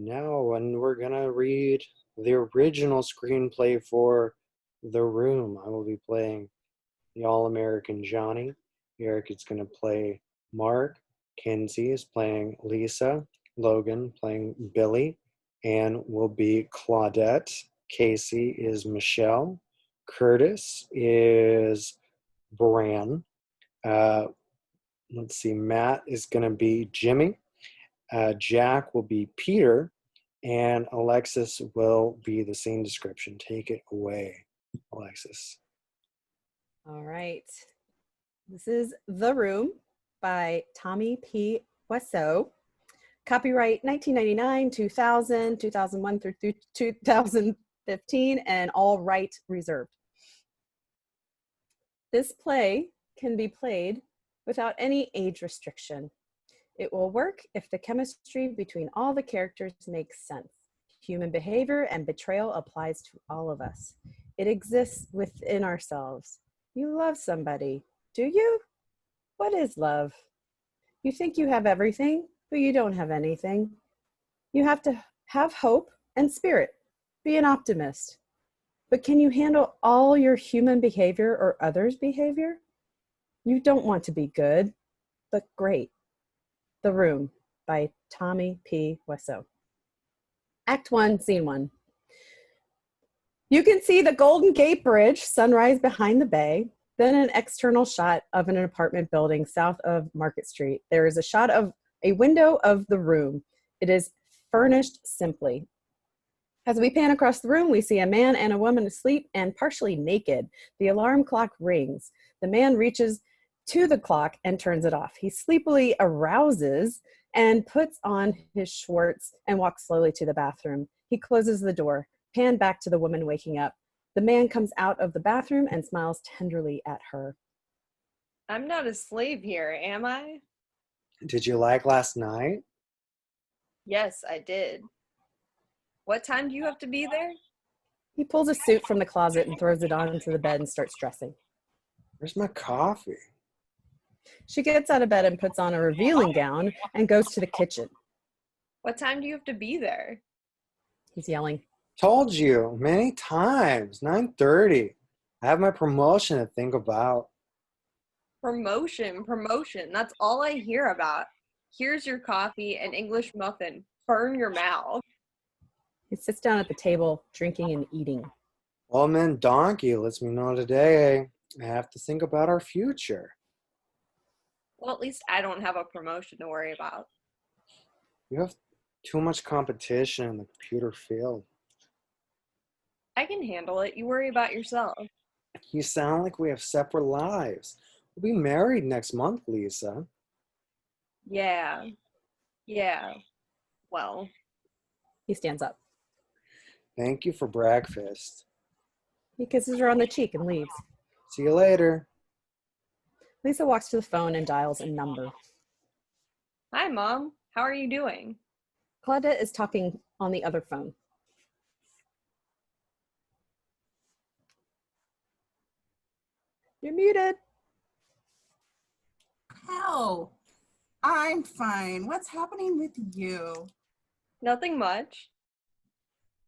No, and we're gonna read the original screenplay for The Room. I will be playing the All-American Johnny. Eric is gonna play Mark. Kinsey is playing Lisa. Logan playing Billy. Anne will be Claudette. Casey is Michelle. Curtis is Bran. Uh, let's see, Matt is gonna be Jimmy. Jack will be Peter, and Alexis will be the scene description. Take it away, Alexis. All right. This is The Room by Tommy P. Wiseau. Copyright 1999, 2000, 2001 through 2015, and all rights reserved. This play can be played without any age restriction. It will work if the chemistry between all the characters makes sense. Human behavior and betrayal applies to all of us. It exists within ourselves. You love somebody, do you? What is love? You think you have everything, but you don't have anything. You have to have hope and spirit. Be an optimist. But can you handle all your human behavior or others' behavior? You don't want to be good, but great. The Room by Tommy P. Wiseau. Act 1, Scene 1. You can see the Golden Gate Bridge, sunrise behind the bay, then an external shot of an apartment building south of Market Street. There is a shot of a window of the room. It is furnished simply. As we pan across the room, we see a man and a woman asleep and partially naked. The alarm clock rings. The man reaches to the clock and turns it off. He sleepily arouses and puts on his shorts and walks slowly to the bathroom. He closes the door. Pan back to the woman waking up. The man comes out of the bathroom and smiles tenderly at her. I'm not a slave here, am I? Did you like last night? Yes, I did. What time do you have to be there? He pulls a suit from the closet and throws it onto the bed and starts dressing. Where's my coffee? She gets out of bed and puts on a revealing gown and goes to the kitchen. What time do you have to be there? He's yelling. Told you many times, 9:30. I have my promotion to think about. Promotion. That's all I hear about. Here's your coffee and English muffin. Burn your mouth. He sits down at the table, drinking and eating. Old man Donkey lets me know today I have to think about our future. Well, at least I don't have a promotion to worry about. You have too much competition in the computer field. I can handle it. You worry about yourself. You sound like we have separate lives. We'll be married next month, Lisa. Yeah. Well. He stands up. Thank you for breakfast. He kisses her on the cheek and leaves. See you later. Lisa walks to the phone and dials a number. Hi, Mom. How are you doing? Claudette is talking on the other phone. You're muted. How? I'm fine. What's happening with you? Nothing much.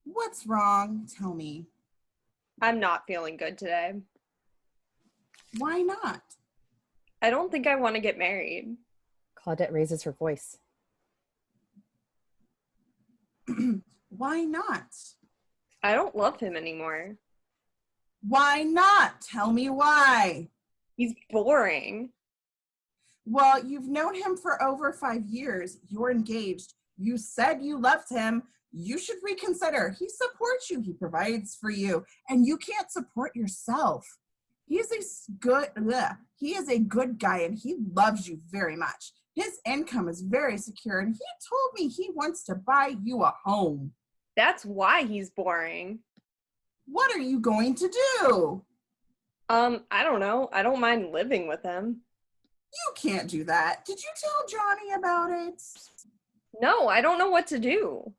What's wrong? Tell me. I'm not feeling good today. Why not? I don't think I want to get married. Claudette raises her voice. Why not? I don't love him anymore. Why not? Tell me why. He's boring. Well, you've known him for over 5 years. You're engaged. You said you loved him. You should reconsider. He supports you. He provides for you. And you can't support yourself. He is a good guy and he loves you very much. His income is very secure and he told me he wants to buy you a home. That's why he's boring. What are you going to do? I don't know. I don't mind living with him. You can't do that. Did you tell Johnny about it? No, I don't know what to do.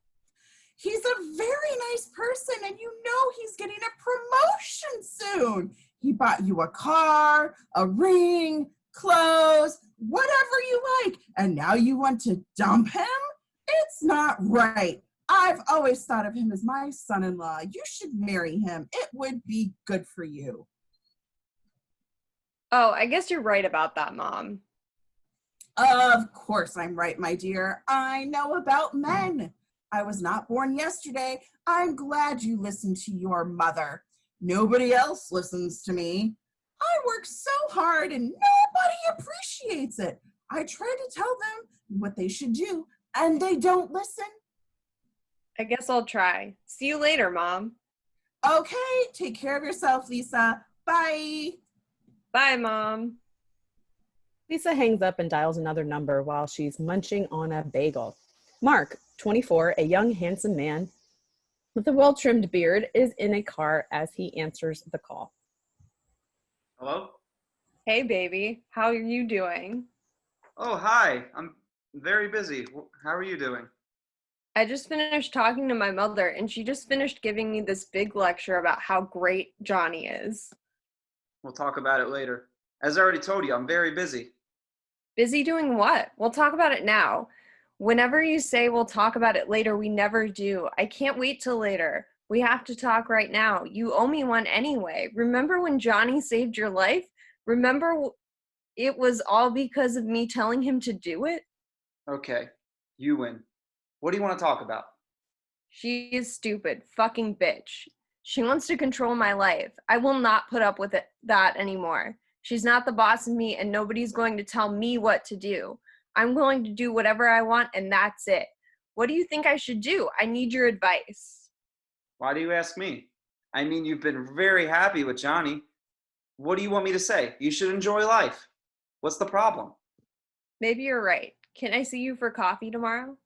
He's a very nice person and you know he's getting a promotion soon. He bought you a car, a ring, clothes, whatever you like. And now you want to dump him? It's not right. I've always thought of him as my son-in-law. You should marry him. It would be good for you. Oh, I guess you're right about that, Mom. Of course I'm right, my dear. I know about men. I was not born yesterday. I'm glad you listened to your mother. Nobody else listens to me. I work so hard and nobody appreciates it. I try to tell them what they should do, and they don't listen. I guess I'll try. See you later, Mom. Okay, take care of yourself, Lisa. Bye. Bye, Mom. Lisa hangs up and dials another number while she's munching on a bagel. Mark, 24, a young, handsome man with a well-trimmed beard, is in a car as he answers the call. Hello? Hey, baby. How are you doing? Oh, hi. I'm very busy. How are you doing? I just finished talking to my mother, and she just finished giving me this big lecture about how great Johnny is. We'll talk about it later. As I already told you, I'm very busy. Busy doing what? We'll talk about it now. Whenever you say we'll talk about it later, we never do. I can't wait till later. We have to talk right now. You owe me one anyway. Remember when Johnny saved your life? Remember it was all because of me telling him to do it? Okay, you win. What do you want to talk about? She is stupid. Fucking bitch. She wants to control my life. I will not put up with that anymore. She's not the boss of me, and nobody's going to tell me what to do. I'm going to do whatever I want, and that's it. What do you think I should do? I need your advice. Why do you ask me? I mean, you've been very happy with Johnny. What do you want me to say? You should enjoy life. What's the problem? Maybe you're right. Can I see you for coffee tomorrow?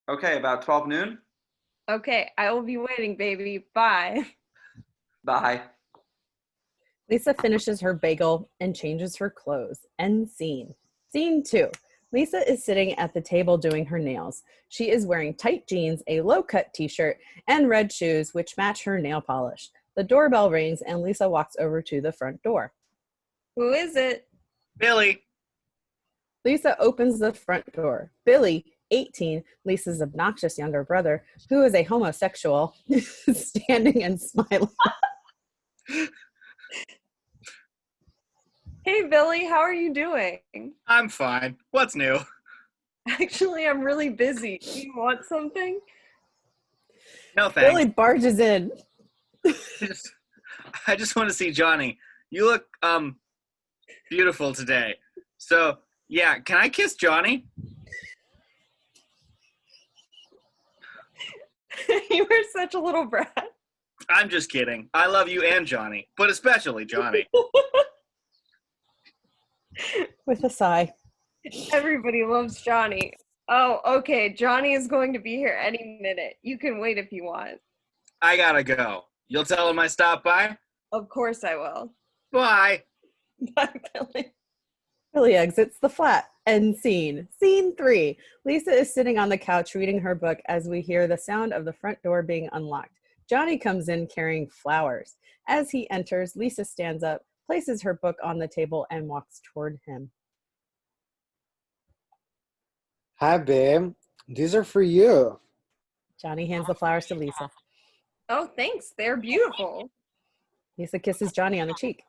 Okay, about 12 noon? Okay, I will be waiting, baby. Bye. Bye. Lisa finishes her bagel and changes her clothes. End scene. Scene 2. Lisa is sitting at the table doing her nails. She is wearing tight jeans, a low-cut t-shirt, and red shoes which match her nail polish. The doorbell rings and Lisa walks over to the front door. Who is it? Billy. Lisa opens the front door. Billy, 18, Lisa's obnoxious younger brother, who is a homosexual, standing and smiling. Hey, Billy, how are you doing? I'm fine. What's new? Actually, I'm really busy. Do you want something? No thanks. Billy barges in. I just want to see Johnny. You look beautiful today. So yeah, can I kiss Johnny? You are such a little brat. I'm just kidding. I love you and Johnny, but especially Johnny. With a sigh. Everybody loves Johnny. Oh, okay. Johnny is going to be here any minute. You can wait if you want. I gotta go. You'll tell him I stopped by? Of course I will. Bye. Bye, Billy. Billy exits the flat. End scene. Scene 3. Lisa is sitting on the couch reading her book as we hear the sound of the front door being unlocked. Johnny comes in carrying flowers. As he enters, Lisa stands up, places her book on the table, and walks toward him. Hi, babe. These are for you. Johnny hands the flowers to Lisa. Oh, thanks. They're beautiful. Lisa kisses Johnny on the cheek.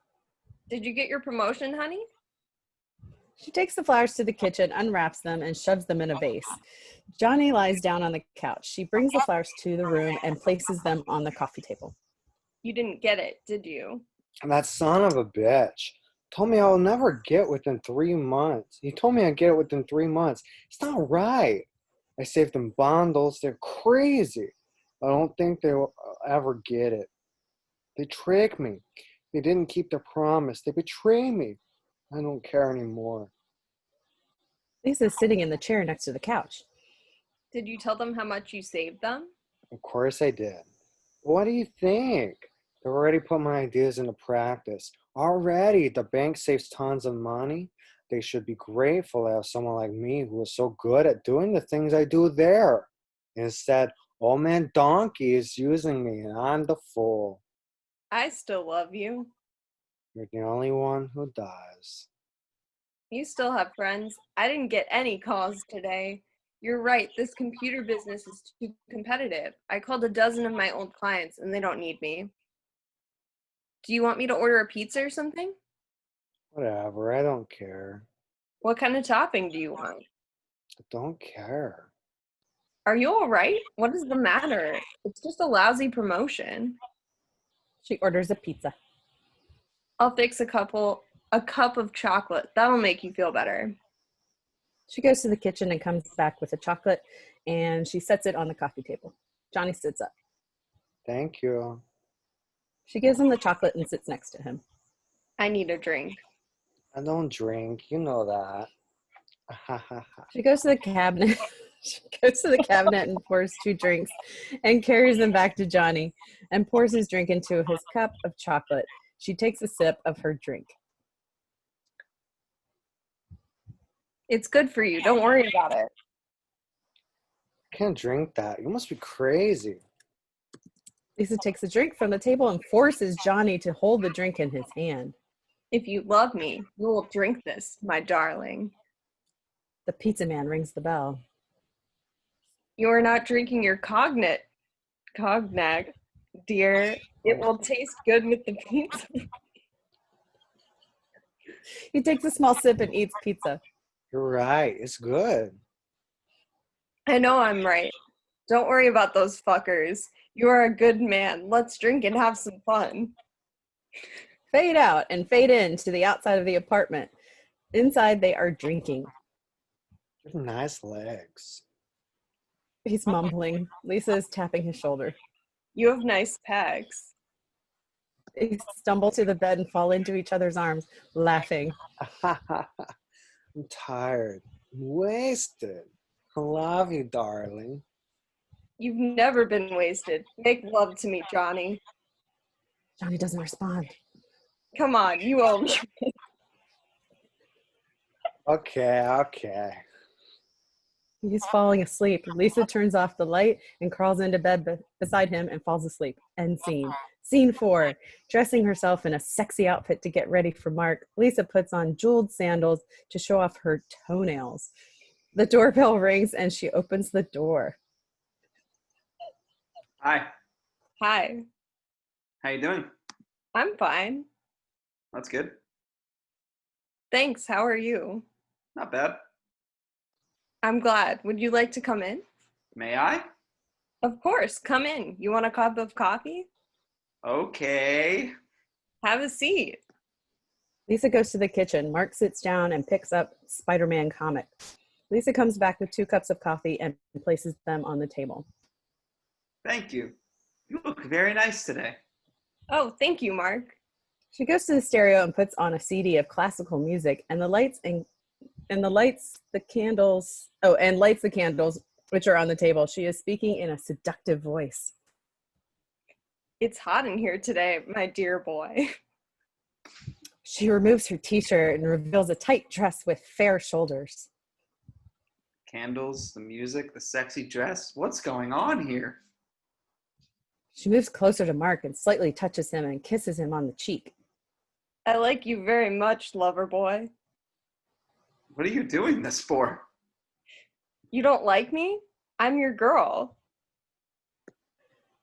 Did you get your promotion, honey? She takes the flowers to the kitchen, unwraps them, and shoves them in a vase. Johnny lies down on the couch. She brings the flowers to the room and places them on the coffee table. You didn't get it, did you? And that son of a bitch told me I'll never get within 3 months. He told me I'd get it within 3 months. It's not right. I saved them bundles. They're crazy. I don't think they'll ever get it. They tricked me. They didn't keep their promise. They betrayed me. I don't care anymore. Lisa's sitting in the chair next to the couch. Did you tell them how much you saved them? Of course I did. What do you think? They've already put my ideas into practice. Already, the bank saves tons of money. They should be grateful to have someone like me who is so good at doing the things I do there. Instead, old man Donkey is using me and I'm the fool. I still love you. You're the only one who does. You still have friends. I didn't get any calls today. You're right. This computer business is too competitive. I called a dozen of my old clients and they don't need me. Do you want me to order a pizza or something? Whatever, I don't care. What kind of topping do you want? I don't care. Are you all right? What is the matter? It's just a lousy promotion. She orders a pizza. I'll fix a cup of chocolate. That'll make you feel better. She goes to the kitchen and comes back with a chocolate, and she sets it on the coffee table. Johnny sits up. Thank you. She gives him the chocolate and sits next to him. I need a drink. I don't drink, you know that. Ha ha ha. She goes to the cabinet. She goes to the cabinet and pours 2 drinks and carries them back to Johnny and pours his drink into his cup of chocolate. She takes a sip of her drink. It's good for you. Don't worry about it. I can't drink that. You must be crazy. Lisa takes a drink from the table and forces Johnny to hold the drink in his hand. If you love me, you will drink this, my darling. The pizza man rings the bell. You are not drinking your cognac, dear. It will taste good with the pizza. He takes a small sip and eats pizza. You're right. It's good. I know I'm right. Don't worry about those fuckers. You are a good man. Let's drink and have some fun. Fade out and fade in to the outside of the apartment. Inside, they are drinking. You have nice legs. He's mumbling. Lisa is tapping his shoulder. You have nice pegs. They stumble to the bed and fall into each other's arms, laughing. I'm tired. I'm wasted. I love you, darling. You've never been wasted. Make love to me, Johnny. Johnny doesn't respond. Come on, you owe me. Okay. He's falling asleep. Lisa turns off the light and crawls into bed beside him and falls asleep. End scene. Scene 4. Dressing herself in a sexy outfit to get ready for Mark, Lisa puts on jeweled sandals to show off her toenails. The doorbell rings and she opens the door. Hi. Hi. How you doing? I'm fine. That's good. Thanks. How are you? Not bad. I'm glad. Would you like to come in? May I? Of course. Come in. You want a cup of coffee? Okay. Have a seat. Lisa goes to the kitchen. Mark sits down and picks up Spider-Man comic. Lisa comes back with 2 cups of coffee and places them on the table. Thank you. You look very nice today. Oh, thank you, Mark. She goes to the stereo and puts on a CD of classical music and lights the candles, which are on the table. She is speaking in a seductive voice. It's hot in here today, my dear boy. She removes her t-shirt and reveals a tight dress with fair shoulders. Candles, the music, the sexy dress. What's going on here? She moves closer to Mark and slightly touches him and kisses him on the cheek. I like you very much, lover boy. What are you doing this for? You don't like me? I'm your girl.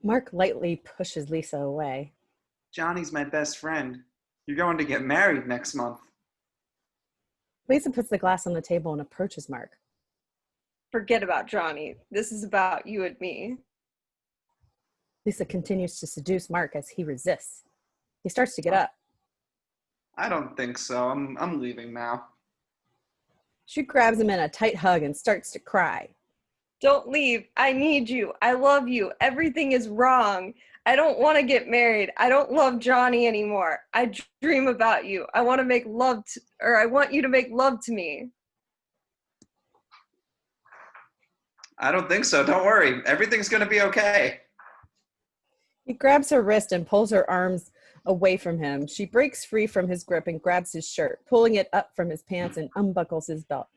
Mark lightly pushes Lisa away. Johnny's my best friend. You're going to get married next month. Lisa puts the glass on the table and approaches Mark. Forget about Johnny. This is about you and me. Lisa continues to seduce Mark as he resists. He starts to get up. I don't think so. I'm leaving now. She grabs him in a tight hug and starts to cry. Don't leave. I need you. I love you. Everything is wrong. I don't want to get married. I don't love Johnny anymore. I dream about you. I want to make love I want you to make love to me. I don't think so. Don't worry. Everything's going to be okay. He grabs her wrist and pulls her arms away from him. She breaks free from his grip and grabs his shirt, pulling it up from his pants and unbuckles his belt.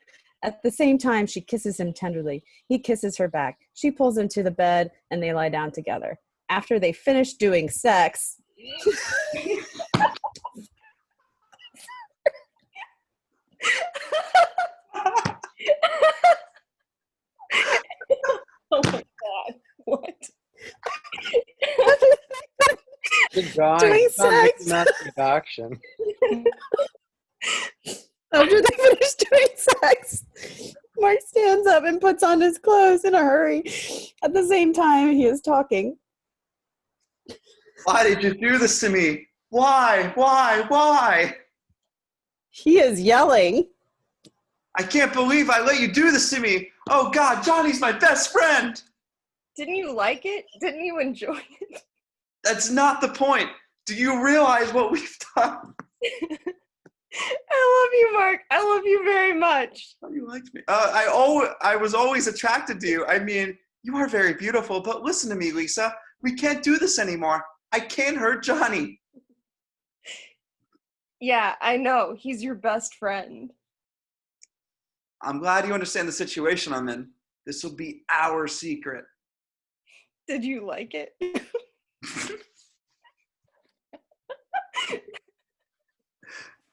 At the same time, she kisses him tenderly. He kisses her back. She pulls him to the bed and they lie down together. After they finish doing sex, Good job. Doing It's not Mickey sex. Mouse production. After they finish doing sex, Mark stands up and puts on his clothes in a hurry. At the same time, he is talking. Why did you do this to me? Why? Why? He is yelling. I can't believe I let you do this to me. Oh God, Johnny's my best friend. Didn't you like it? Didn't you enjoy it? That's not the point. Do you realize what we've done? I love you, Mark. I love you very much. Oh, you liked me. I was always attracted to you. I mean, you are very beautiful, but listen to me, Lisa. We can't do this anymore. I can't hurt Johnny. Yeah, I know. He's your best friend. I'm glad you understand the situation I'm in. This will be our secret. Did you like it?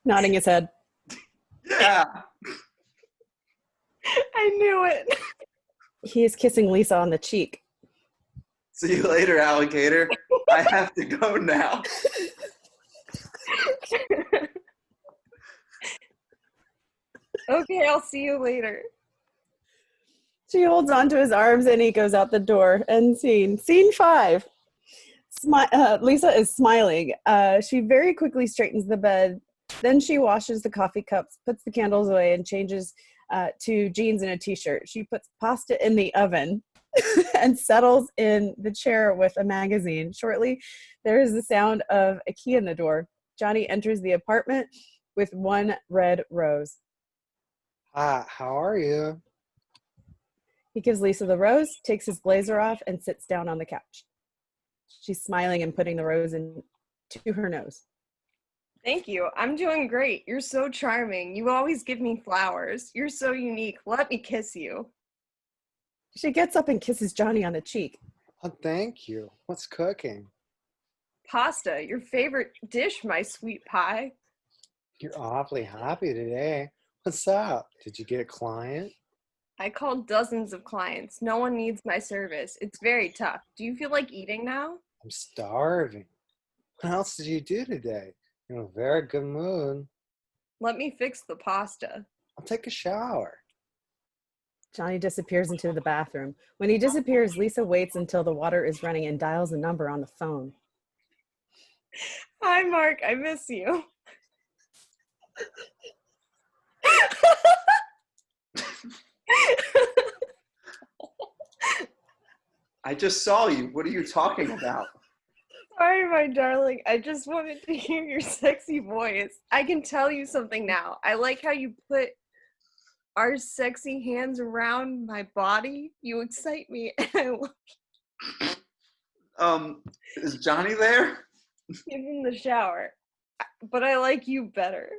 Nodding his head. Yeah. I knew it. He is kissing Lisa on the cheek. See you later, alligator. I have to go now. Okay, I'll see you later. She holds onto his arms and he goes out the door. End scene. Scene 5. Lisa is smiling. She very quickly straightens the bed. Then she washes the coffee cups, puts the candles away, and changes to jeans and a t-shirt. She puts pasta in the oven and settles in the chair with a magazine. Shortly, there is the sound of a key in the door. Johnny enters the apartment with one red rose. Hi, how are you? He gives Lisa the rose, takes his blazer off, and sits down on the couch. She's smiling and putting the rose into her nose. Thank you. I'm doing great. You're so charming. You always give me flowers. You're so unique. Let me kiss you. She gets up and kisses Johnny on the cheek. Oh, thank you. What's cooking? Pasta, your favorite dish, my sweet pie. You're awfully happy today. What's up? Did you get a client? I called dozens of clients. No one needs my service. It's very tough. Do you feel like eating now? I'm starving. What else did you do today? You're in a very good mood. Let me fix the pasta. I'll take a shower. Johnny disappears into the bathroom. When he disappears, Lisa waits until the water is running and dials a number on the phone. Hi, Mark. I miss you. I just saw you. What are you talking about? Sorry, my darling. I just wanted to hear your sexy voice. I can tell you something now. I like how you put our sexy hands around my body. You excite me. Is Johnny there? He's in the shower. But I like you better.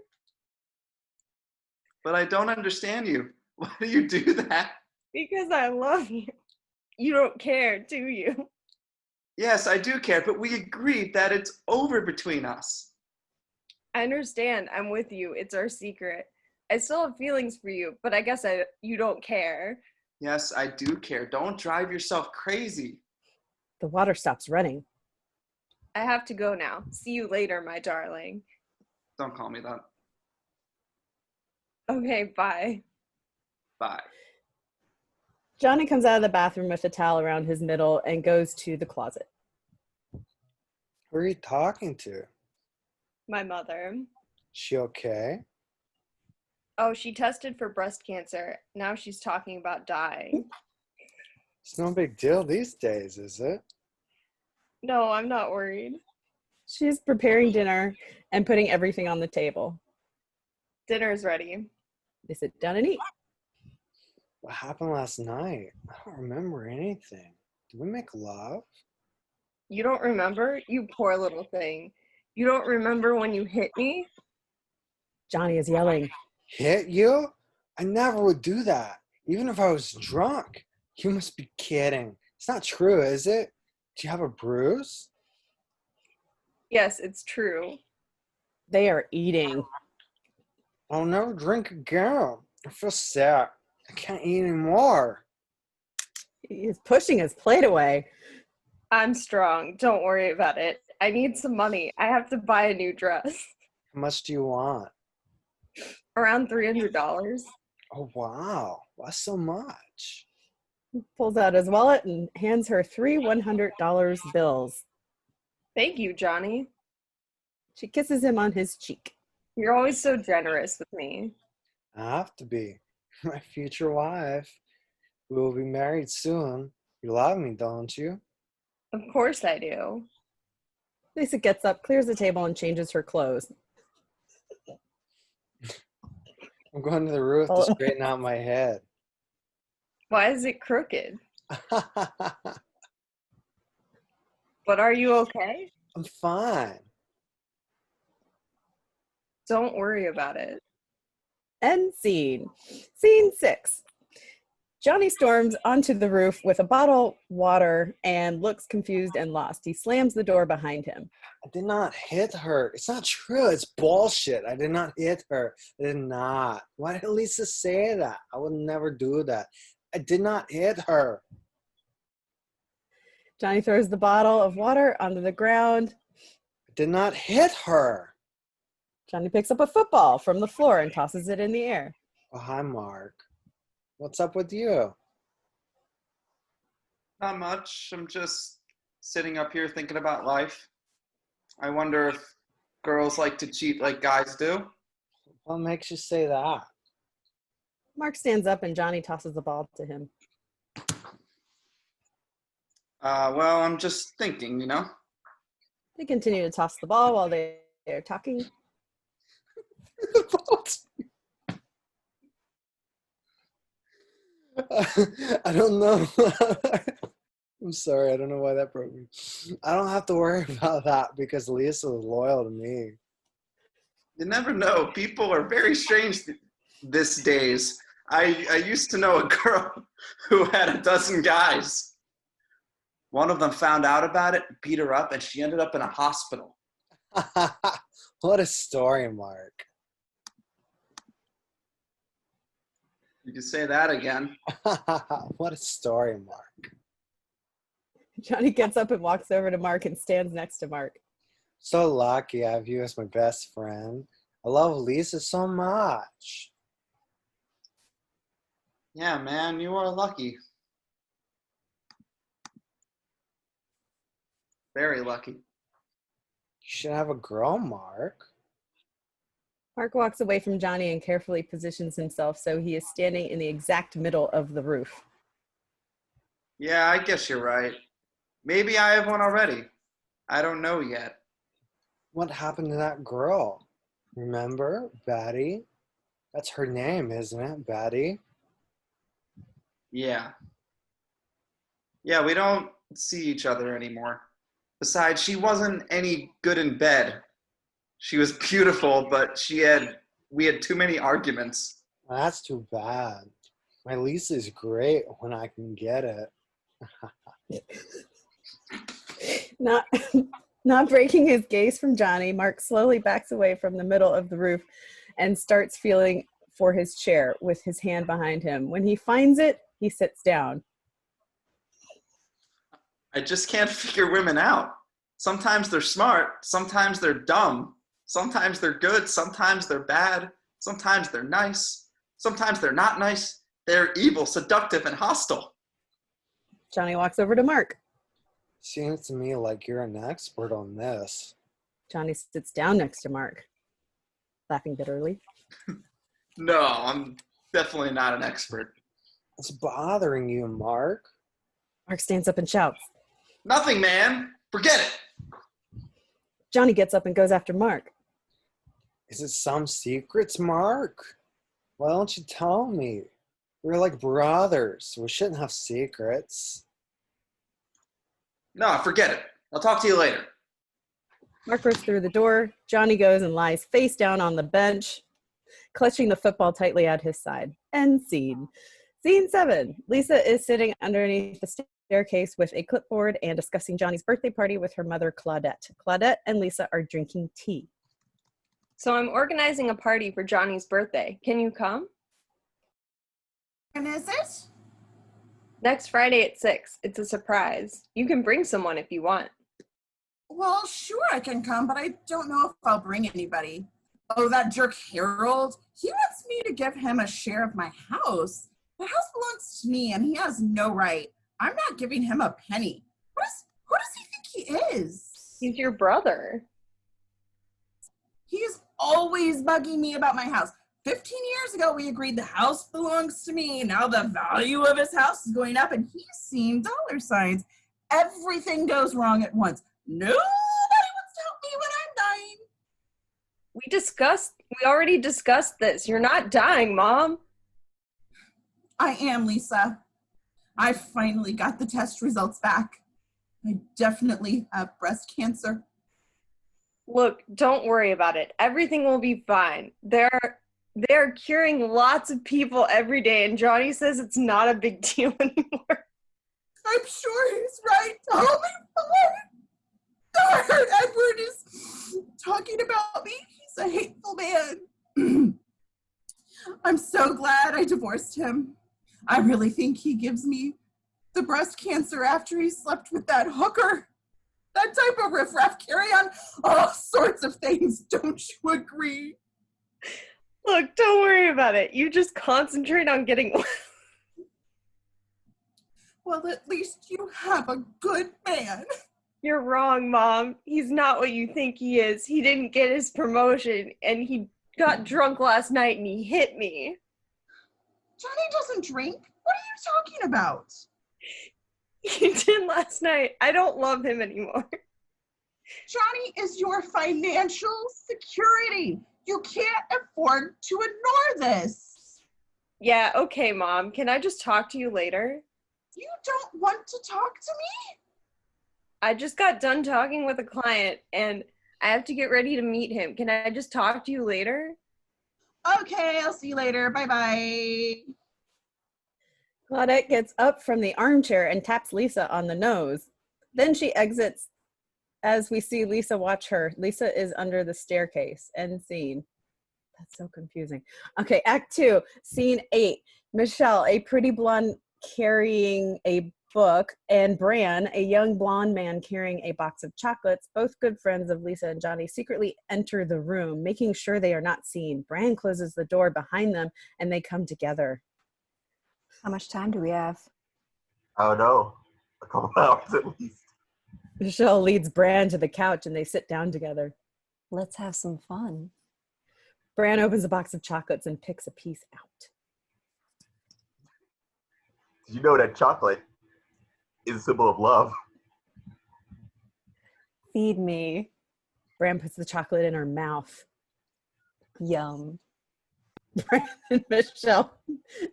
But I don't understand you. Why do you do that? Because I love you. You don't care, do you? Yes, I do care, but we agreed that it's over between us. I understand. I'm with you. It's our secret. I still have feelings for you, but I guess you don't care. Yes, I do care. Don't drive yourself crazy. The water stops running. I have to go now. See you later, my darling. Don't call me that. Okay, bye. Bye. Johnny comes out of the bathroom with a towel around his middle and goes to the closet. Who are you talking to? My mother. She okay? Oh, she tested for breast cancer. Now she's talking about dying. It's no big deal these days, is it? No, I'm not worried. She's preparing dinner and putting everything on the table. Dinner's ready. They sit down and eat. What happened last night? I don't remember anything. Did we make love? You don't remember? You poor little thing. You don't remember when you hit me? Johnny is yelling. Hit you? I never would do that, even if I was drunk. You must be kidding. It's not true, is it? Do you have a bruise? Yes, it's true. They are eating. I'll never drink again. I feel sick. I can't eat anymore. He's pushing his plate away. I'm strong. Don't worry about it. I need some money. I have to buy a new dress. How much do you want? Around $300. Oh, wow. Why so much? Pulls out his wallet and hands her three $100 bills. Thank you, Johnny. She kisses him on his cheek. You're always so generous with me. I have to be. My future wife. We will be married soon. You love me, don't you? Of course I do. Lisa gets up, clears the table, and changes her clothes. I'm going to the roof to straighten out my head. Why is it crooked? But are you okay? I'm fine. Don't worry about it. End scene. Scene 6. Johnny storms onto the roof with a bottle, water, and looks confused and lost. He slams the door behind him. I did not hit her. It's not true. It's bullshit. I did not hit her. I did not. Why did Lisa say that? I would never do that. I did not hit her. Johnny throws the bottle of water onto the ground. I did not hit her. Johnny picks up a football from the floor and tosses it in the air. Oh, hi, Mark. What's up with you? Not much. I'm just sitting up here thinking about life. I wonder if girls like to cheat like guys do. What makes you say that? Mark stands up and Johnny tosses the ball to him. Well, I'm just thinking, you know? They continue to toss the ball while they are talking. I don't know. I'm sorry. I don't know why that broke me. I don't have to worry about that because Lisa is loyal to me. You never know. People are very strange these days. I used to know a girl who had a dozen guys. One of them found out about it, beat her up, and she ended up in a hospital. What a story, Mark. You can say that again. What a story, Mark. Johnny gets up and walks over to Mark and stands next to Mark. So lucky I have you as my best friend. I love Lisa so much. Yeah, man, you are lucky. Very lucky. You should have a girl, Mark. Mark walks away from Johnny and carefully positions himself so he is standing in the exact middle of the roof. Yeah, I guess you're right. Maybe I have one already. I don't know yet. What happened to that girl? Remember? Betty? That's her name, isn't it? Betty? Yeah. Yeah, we don't see each other anymore. Besides, she wasn't any good in bed. She was beautiful, but we had too many arguments. That's too bad. My Lisa is great when I can get it. Not breaking his gaze from Johnny, Mark slowly backs away from the middle of the roof and starts feeling for his chair with his hand behind him. When he finds it, he sits down. I just can't figure women out. Sometimes they're smart, sometimes they're dumb, sometimes they're good, sometimes they're bad, sometimes they're nice, sometimes they're not nice. They're evil, seductive, and hostile. Johnny walks over to Mark. Seems to me like you're an expert on this. Johnny sits down next to Mark, laughing bitterly. No, I'm definitely not an expert. What's bothering you, Mark? Mark stands up and shouts. Nothing, man. Forget it. Johnny gets up and goes after Mark. Is it some secrets, Mark? Why don't you tell me? We're like brothers. We shouldn't have secrets. No, forget it. I'll talk to you later. Mark bursts through the door. Johnny goes and lies face down on the bench, clutching the football tightly at his side. End scene. Scene 7. Lisa is sitting underneath the staircase with a clipboard and discussing Johnny's birthday party with her mother, Claudette. Claudette and Lisa are drinking tea. So I'm organizing a party for Johnny's birthday. Can you come? And is it? Next Friday at 6. It's a surprise. You can bring someone if you want. Well, sure, I can come, but I don't know if I'll bring anybody. Oh, that jerk Harold. He wants me to give him a share of my house. The house belongs to me, and he has no right. I'm not giving him a penny. Who does he think he is? He's your brother. He's always bugging me about my house. 15 years ago, we agreed the house belongs to me. Now the value of his house is going up, and he's seeing dollar signs. Everything goes wrong at once. Nobody wants to help me when I'm dying. We already discussed this. You're not dying, Mom. I am, Lisa. I finally got the test results back. I definitely have breast cancer. Look, don't worry about it. Everything will be fine. They're curing lots of people every day, and Johnny says it's not a big deal anymore. I'm sure he's right. Oh my God. I heard Edward is talking about me. He's a hateful man. I'm so glad I divorced him. I really think he gives me the breast cancer after he slept with that hooker. That type of riffraff carry on all sorts of things. Don't you agree? Look, don't worry about it. You just concentrate on getting well. Well, at least you have a good man. You're wrong, Mom. He's not what you think he is. He didn't get his promotion, and he got drunk last night and he hit me. Johnny doesn't drink. What are you talking about? He did last night. I don't love him anymore. Johnny is your financial security. You can't afford to ignore this. Yeah, okay, Mom. Can I just talk to you later? You don't want to talk to me? I just got done talking with a client, and I have to get ready to meet him. Can I just talk to you later? Okay, I'll see you later. Bye-bye. Claudette gets up from the armchair and taps Lisa on the nose. Then she exits as we see Lisa watch her. Lisa is under the staircase. End scene. That's so confusing. Okay, Act 2, Scene 8. Michelle, a pretty blonde carrying a book, and Bran, a young blonde man carrying a box of chocolates, both good friends of Lisa and Johnny, secretly enter the room, making sure they are not seen. Bran closes the door behind them, and they come together. How much time do we have? I don't know. A couple hours at least. Michelle leads Bran to the couch, and they sit down together. Let's have some fun. Bran opens a box of chocolates and picks a piece out. Did you know that chocolate is a symbol of love? Feed me. Bran puts the chocolate in her mouth. Yum. Bran and Michelle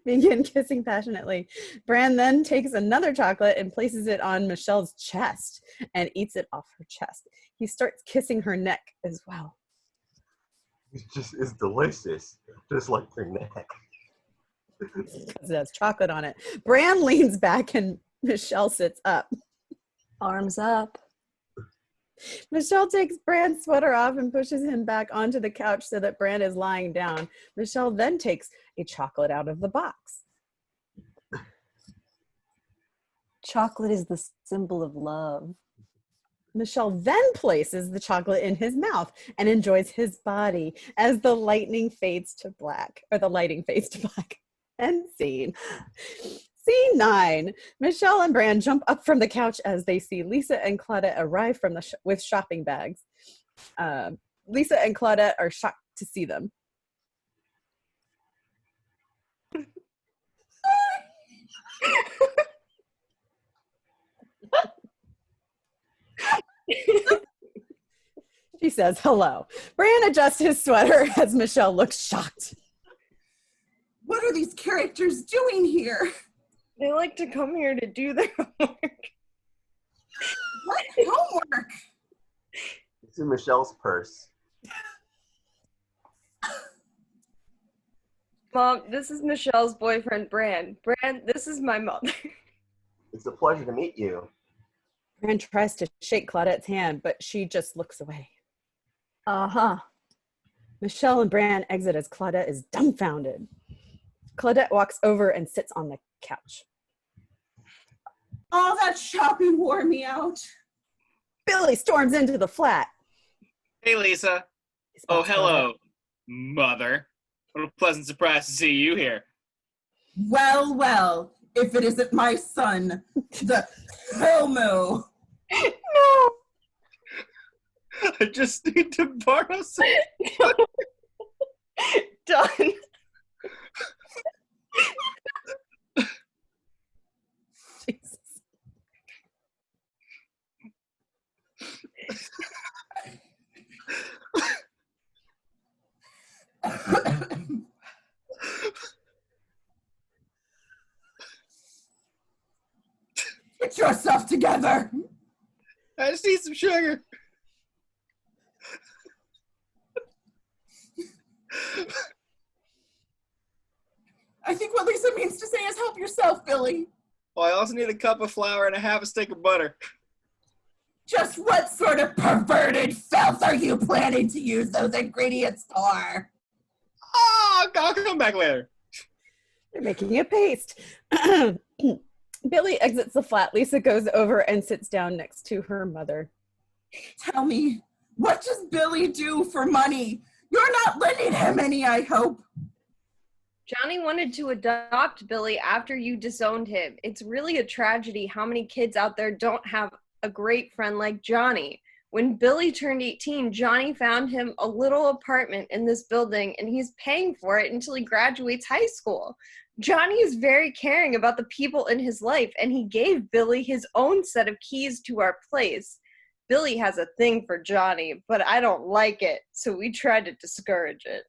begin kissing passionately. Bran then takes another chocolate and places it on Michelle's chest and eats it off her chest. He starts kissing her neck as well. It's delicious, just like your neck. Because it has chocolate on it. Bran leans back and Michelle sits up. Arms up. Michelle takes Bran's sweater off and pushes him back onto the couch so that Bran is lying down. Michelle then takes a chocolate out of the box. Chocolate is the symbol of love. Michelle then places the chocolate in his mouth and enjoys his body as the lighting fades to black. End scene. Scene 9. Michelle and Bran jump up from the couch as they see Lisa and Claudette arrive from with shopping bags. Lisa and Claudette are shocked to see them. She says hello. Bran adjusts his sweater as Michelle looks shocked. What are these characters doing here? They like to come here to do their homework. What homework? It's in Michelle's purse. Mom, this is Michelle's boyfriend, Bran. Bran, this is my mother. It's a pleasure to meet you. Bran tries to shake Claudette's hand, but she just looks away. Uh-huh. Michelle and Bran exit as Claudette is dumbfounded. Claudette walks over and sits on the couch. All that shopping wore me out. Billy storms into the flat. Hey, Lisa. He Oh, spots hello, Mother. What a pleasant surprise to see you here. Well, well, if it isn't my son, the Helmo. No. I just need to borrow some. Done. Jesus. Get yourself together. I just need some sugar. I think what Lisa means to say is help yourself, Billy. Well, I also need a cup of flour and a half a stick of butter. Just what sort of perverted filth are you planning to use those ingredients for? Oh, I'll come back later. They're making a paste. Billy exits the flat. Lisa goes over and sits down next to her mother. Tell me, what does Billy do for money? You're not lending him any, I hope. Johnny wanted to adopt Billy after you disowned him. It's really a tragedy how many kids out there don't have a great friend like Johnny. When Billy turned 18, Johnny found him a little apartment in this building, and he's paying for it until he graduates high school. Johnny is very caring about the people in his life, and he gave Billy his own set of keys to our place. Billy has a thing for Johnny, but I don't like it, so we tried to discourage it.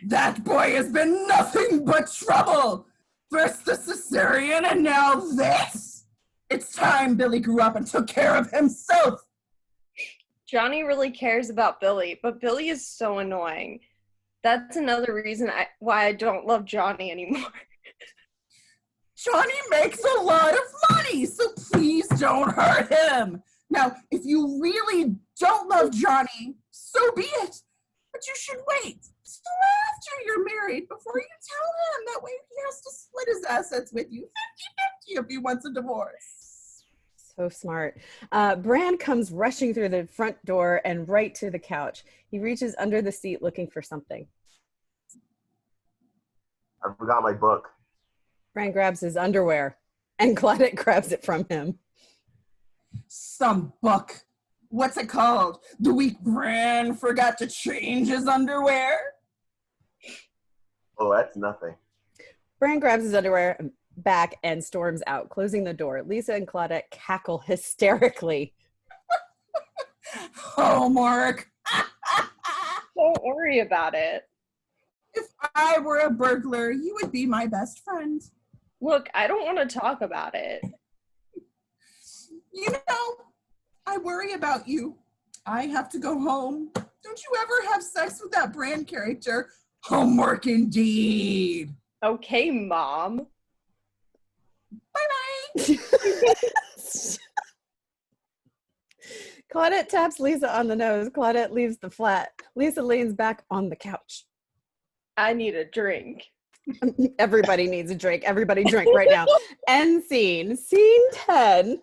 That boy has been nothing but trouble. First the cesarean and now this. It's time Billy grew up and took care of himself. Johnny really cares about Billy, but Billy is so annoying. That's another reason why I don't love Johnny anymore. Johnny makes a lot of money, so please don't hurt him. Now, if you really don't love Johnny, so be it. But you should wait till after you're married before you tell him. That way he has to split his assets with you 50-50 if he wants a divorce. So smart. Bran comes rushing through the front door and right to the couch. He reaches under the seat looking for something. I forgot my book. Bran grabs his underwear and Claudette grabs it from him. Some book. What's it called? The week Bran forgot to change his underwear? Oh, that's nothing. Bran grabs his underwear back and storms out, closing the door. Lisa and Claudette cackle hysterically. Homework. Don't worry about it. If I were a burglar, you would be my best friend. Look, I don't want to talk about it. You know, I worry about you. I have to go home. Don't you ever have sex with that Bran character? Homework indeed. Okay, Mom. Bye-bye. Claudette taps Lisa on the nose. Claudette leaves the flat. Lisa leans back on the couch. I need a drink. Everybody needs a drink. Everybody drink right now. End scene. Scene 10.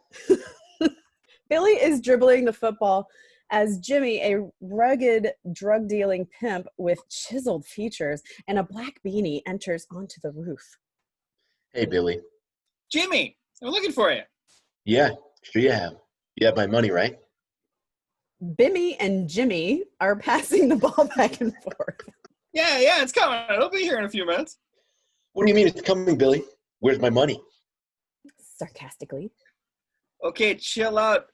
Billy is dribbling the football as Jimmy, a rugged drug-dealing pimp with chiseled features and a black beanie, enters onto the roof. Hey, Billy. Jimmy, I'm looking for you. Yeah, sure you have. You have my money, right? Bimmy and Jimmy are passing the ball back and forth. Yeah, it's coming. It'll be here in a few minutes. What do you mean it's coming, Billy? Where's my money? Sarcastically. Okay, chill out,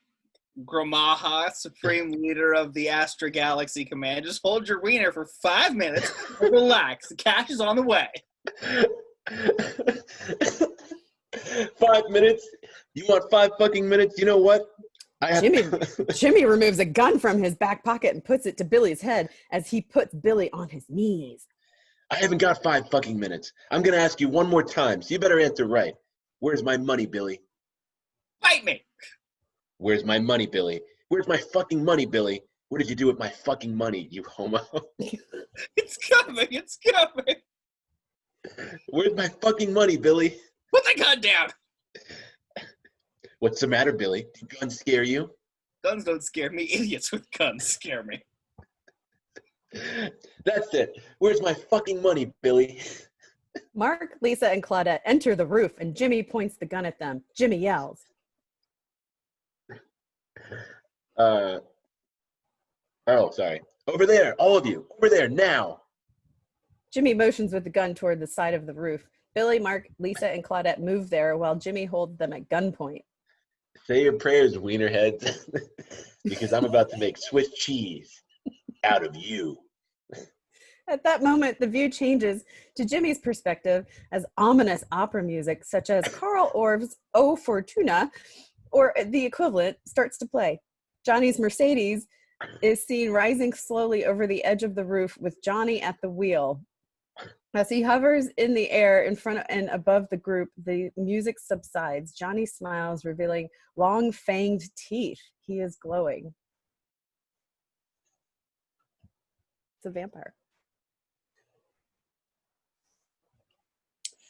Gramaha, Supreme Leader of the Astra Galaxy Command. Just hold your wiener for 5 minutes and relax. The cash is on the way. 5 minutes? You want 5 fucking minutes? You know what? Jimmy removes a gun from his back pocket and puts it to Billy's head as he puts Billy on his knees. I haven't got 5 fucking minutes. I'm gonna ask you one more time, so you better answer right. Where's my money, Billy? Fight me! Where's my money, Billy? Where's my fucking money, Billy? What did you do with my fucking money, you homo? It's coming! Where's my fucking money, Billy? Put the gun down! What's the matter, Billy? Did guns scare you? Guns don't scare me. Idiots with guns scare me. That's it. Where's my fucking money, Billy? Mark, Lisa, and Claudette enter the roof, and Jimmy points the gun at them. Jimmy yells. Oh, sorry. Over there, all of you. Over there, now. Jimmy motions with the gun toward the side of the roof. Billy, Mark, Lisa, and Claudette move there while Jimmy holds them at gunpoint. Say your prayers, wienerheads, because I'm about to make Swiss cheese out of you. At that moment, the view changes to Jimmy's perspective as ominous opera music, such as Karl Orff's O Fortuna, or the equivalent, starts to play. Johnny's Mercedes is seen rising slowly over the edge of the roof with Johnny at the wheel. As he hovers in the air in front of and above the group, the music subsides. Johnny smiles, revealing long fanged teeth. He is glowing. It's a vampire.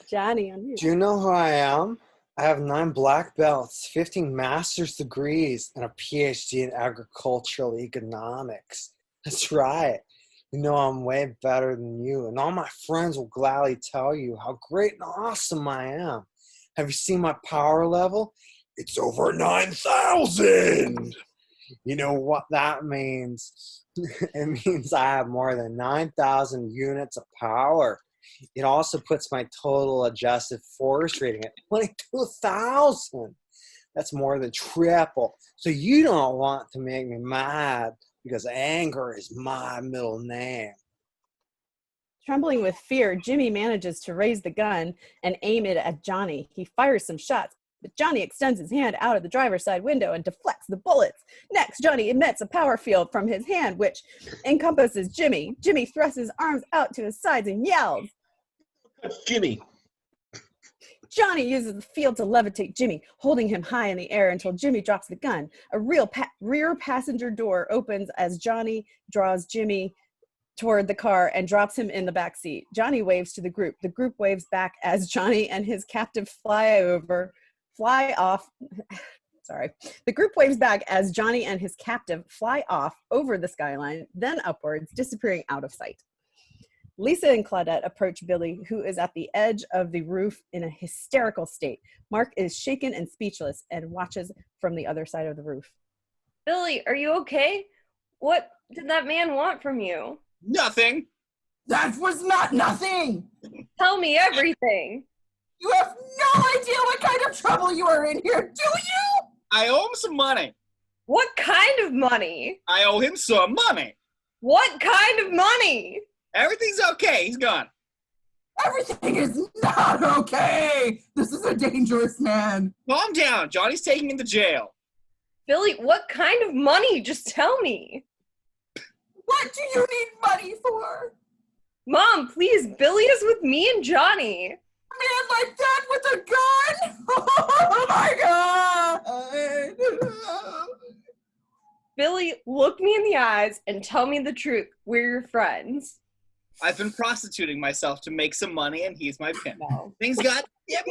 Johnny, on you. Do you know who I am? I have 9 black belts, 15 master's degrees, and a PhD in agricultural economics. That's right. You know I'm way better than you, and all my friends will gladly tell you how great and awesome I am. Have you seen my power level? It's over 9,000! You know what that means? It means I have more than 9,000 units of power. It also puts my total adjusted force rating at 22,000. That's more than triple. So you don't want to make me mad because anger is my middle name. Trembling with fear, Jimmy manages to raise the gun and aim it at Johnny. He fires some shots, but Johnny extends his hand out of the driver's side window and deflects the bullets. Next, Johnny emits a power field from his hand, which encompasses Jimmy. Jimmy thrusts his arms out to his sides and yells. That's Jimmy. Johnny uses the field to levitate Jimmy, holding him high in the air until Jimmy drops the gun. A rear passenger door opens as Johnny draws Jimmy toward the car and drops him in the back seat. Johnny waves to the group. The group waves back as Johnny and his captive fly off. Sorry. The group waves back as Johnny and his captive fly off over the skyline, then upwards, disappearing out of sight. Lisa and Claudette approach Billy, who is at the edge of the roof in a hysterical state. Mark is shaken and speechless and watches from the other side of the roof. Billy, are you okay? What did that man want from you? Nothing. That was not nothing. Tell me everything. You have no idea what kind of trouble you are in here, do you? I owe him some money. What kind of money? I owe him some money. What kind of money? Everything's okay. He's gone. Everything is not okay. This is a dangerous man. Calm down. Johnny's taking him to jail. Billy, what kind of money? Just tell me. What do you need money for? Mom, please, Billy is with me and Johnny. A man like that with a gun? Oh my God! Billy, look me in the eyes and tell me the truth. We're your friends. I've been prostituting myself to make some money, and he's my pimp. No. Things got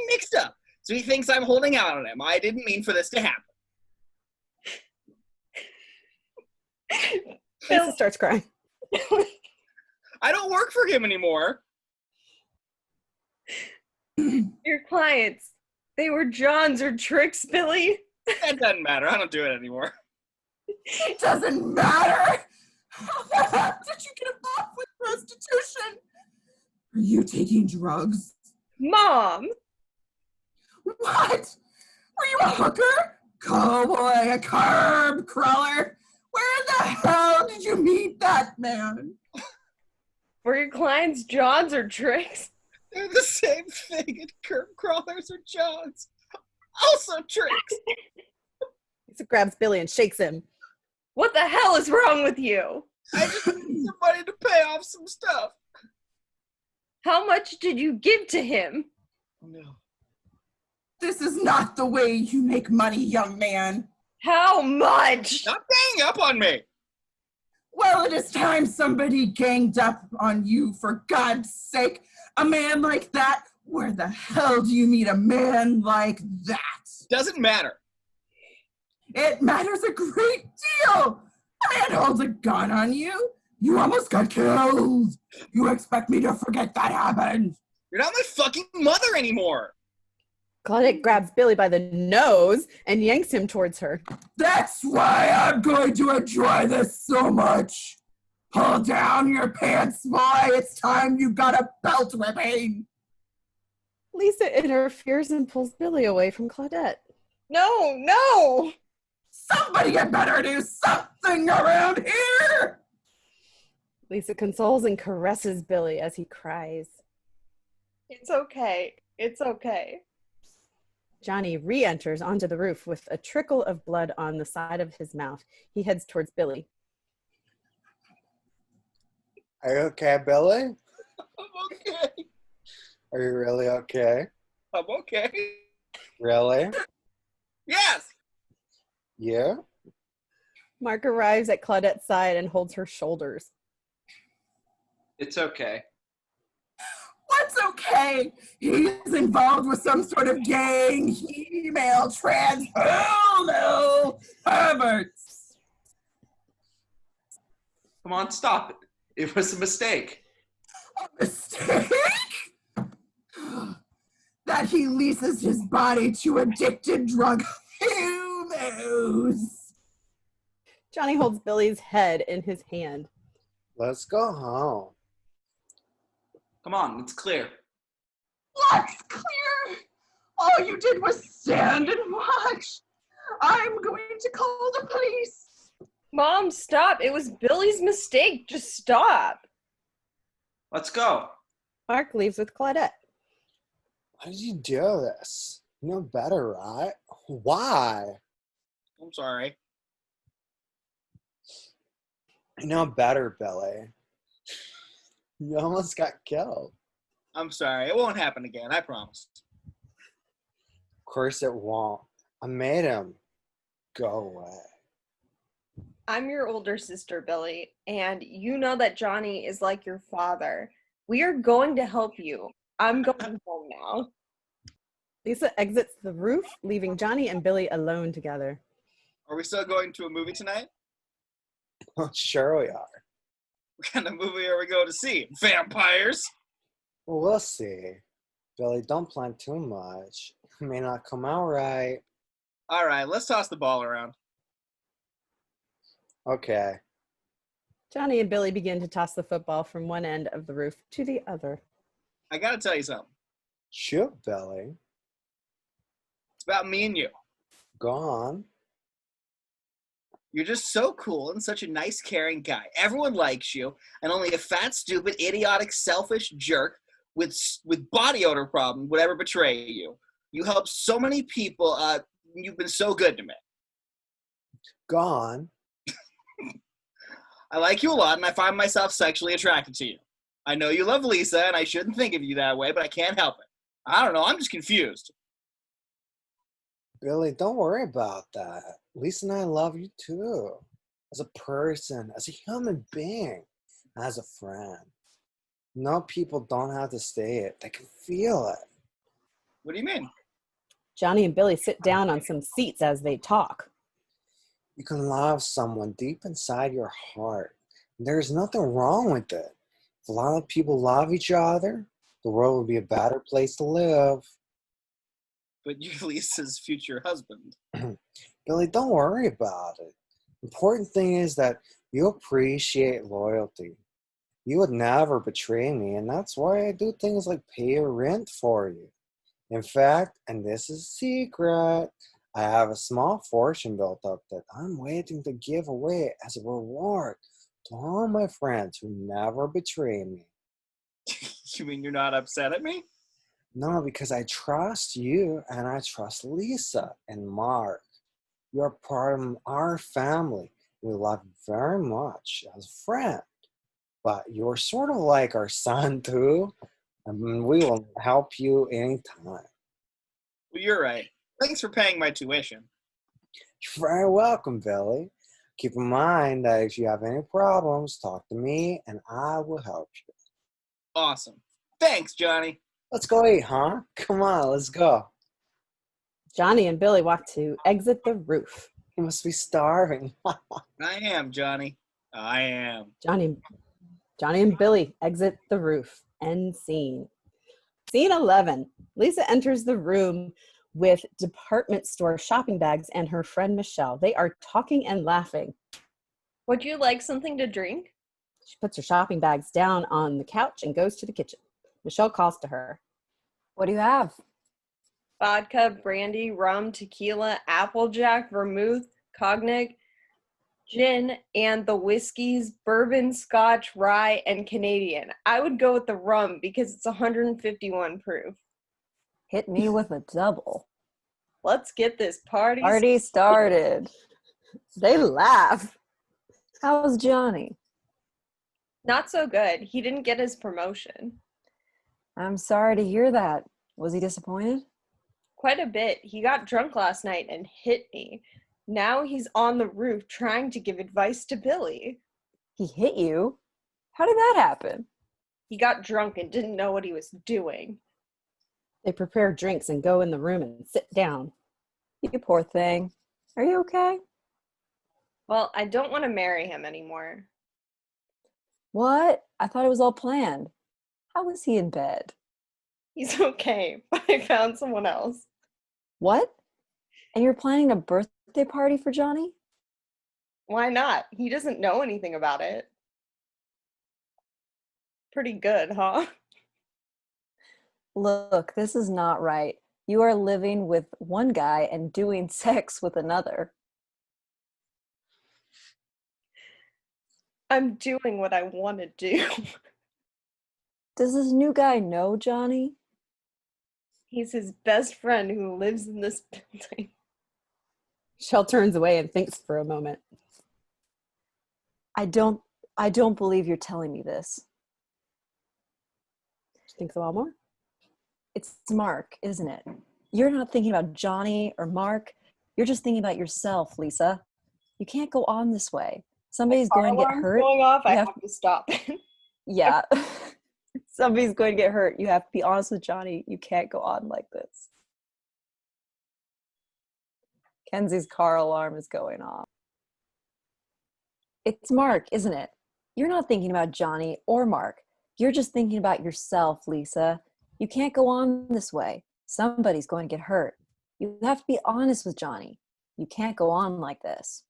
mixed up. So he thinks I'm holding out on him. I didn't mean for this to happen. Lisa starts crying. I don't work for him anymore. Your clients, they were Johns or tricks, Billy. That doesn't matter. I don't do it anymore. It doesn't matter. How the heck did you get off with prostitution? Are you taking drugs? Mom! What? Were you a hooker? Cowboy, a curb crawler? Where the hell did you meet that man? Were your clients Johns or tricks? They're the same thing, and curb crawlers are Johns. Also tricks. Lisa grabs Billy and shakes him. What the hell is wrong with you? I just need some money to pay off some stuff. How much did you give to him? Oh, no. This is not the way you make money, young man. How much? Stop ganging up on me. Well, it is time somebody ganged up on you, for God's sake. A man like that? Where the hell do you meet a man like that? Doesn't matter. It matters a great deal. A man holds a gun on you. You almost got killed. You expect me to forget that happened? You're not my fucking mother anymore. Claudette grabs Billy by the nose and yanks him towards her. That's why I'm going to enjoy this so much. Pull down your pants, boy. It's time you got a belt whipping. Lisa interferes and pulls Billy away from Claudette. No. Somebody had better do something around here. Lisa consoles and caresses Billy as he cries. It's okay. It's okay. Johnny re-enters onto the roof with a trickle of blood on the side of his mouth. He heads towards Billy. Are you okay, Billy? I'm okay. Are you really okay? I'm okay. Really? Yes. Yeah? Mark arrives at Claudette's side and holds her shoulders. It's okay. What's okay? He's involved with some sort of gang, female, trans, hell no, perverts. Come on, stop it. It was a mistake. A mistake? That he leases his body to addicted drug humans. Johnny holds Billy's head in his hand. Let's go home. Come on, it's clear. What's clear? All you did was stand and watch. I'm going to call the police. Mom, stop. It was Billy's mistake. Just stop. Let's go. Mark leaves with Claudette. Why did you do this? You know better, right? Why? I'm sorry. You know better, Billy. You almost got killed. I'm sorry. It won't happen again. I promise. Of course it won't. I made him go away. I'm your older sister, Billy, and you know that Johnny is like your father. We are going to help you. I'm going home now. Lisa exits the roof, leaving Johnny and Billy alone together. Are we still going to a movie tonight? Sure we are. What kind of movie are we going to see? Vampires? Well, we'll see. Billy, don't plan too much. It may not come out right. All right, let's toss the ball around. Okay. Johnny and Billy begin to toss the football from one end of the roof to the other. I got to tell you something. Shoot, Billy. It's about me and you. Go on. You're just so cool and such a nice, caring guy. Everyone likes you, and only a fat, stupid, idiotic, selfish jerk with body odor problem would ever betray you. You help so many people. You've been so good to me. Go on. I like you a lot, and I find myself sexually attracted to you. I know you love Lisa, and I shouldn't think of you that way, but I can't help it. I don't know. I'm just confused. Billy, don't worry about that. Lisa and I love you too. As a person, as a human being, as a friend. No, people don't have to say it. They can feel it. What do you mean? Johnny and Billy sit down on some seats as they talk. You can love someone deep inside your heart. There's nothing wrong with it. If a lot of people love each other, the world would be a better place to live. But you're Lisa's future husband. Billy, don't worry about it. Important thing is that you appreciate loyalty. You would never betray me, and that's why I do things like pay your rent for you. In fact, and this is a secret, I have a small fortune built up that I'm waiting to give away as a reward to all my friends who never betray me. You mean you're not upset at me? No, because I trust you and I trust Lisa and Mark. You're part of our family. We love you very much as a friend. But you're sort of like our son too. And we will help you anytime. Well, you're right. Thanks for paying my tuition. You're very welcome, Billy. Keep in mind that if you have any problems, talk to me and I will help you. Awesome. Thanks, Johnny. Let's go eat, huh? Come on, let's go. Johnny and Billy walk to exit the roof. You must be starving. I am, Johnny. I am. Johnny and Billy exit the roof. End scene. Scene 11. Lisa enters the room with department store shopping bags and her friend Michelle. They are talking and laughing. Would you like something to drink? She puts her shopping bags down on the couch and goes to the kitchen. Michelle calls to her. What do you have? Vodka, brandy, rum, tequila, applejack, vermouth, cognac, gin, and the whiskeys, bourbon, scotch, rye, and Canadian. I would go with the rum because it's 151 proof. Hit me with a double. Let's get this party. Party started. They laugh. How's Johnny? Not so good. He didn't get his promotion. I'm sorry to hear that. Was he disappointed? Quite a bit. He got drunk last night and hit me. Now he's on the roof trying to give advice to Billy. He hit you? How did that happen? He got drunk and didn't know what he was doing. They prepare drinks and go in the room and sit down. You poor thing. Are you okay? Well, I don't want to marry him anymore. What? I thought it was all planned. How was he in bed? He's okay, but I found someone else. What? And you're planning a birthday party for Johnny? Why not? He doesn't know anything about it. Pretty good, huh? Look, this is not right. You are living with one guy and doing sex with another. I'm doing what I want to do. Does this new guy know Johnny? He's his best friend who lives in this building. Michelle turns away and thinks for a moment. I don't believe you're telling me this. She thinks a while more. It's Mark, isn't it? You're not thinking about Johnny or Mark. You're just thinking about yourself, Lisa. You can't go on this way. Somebody's going to get hurt. Going off, I You have to stop. Yeah. Somebody's going to get hurt. You have to be honest with Johnny. You can't go on like this. Kenzie's car alarm is going off. It's Mark, isn't it? You're not thinking about Johnny or Mark. You're just thinking about yourself, Lisa. You can't go on this way. Somebody's going to get hurt. You have to be honest with Johnny. You can't go on like this.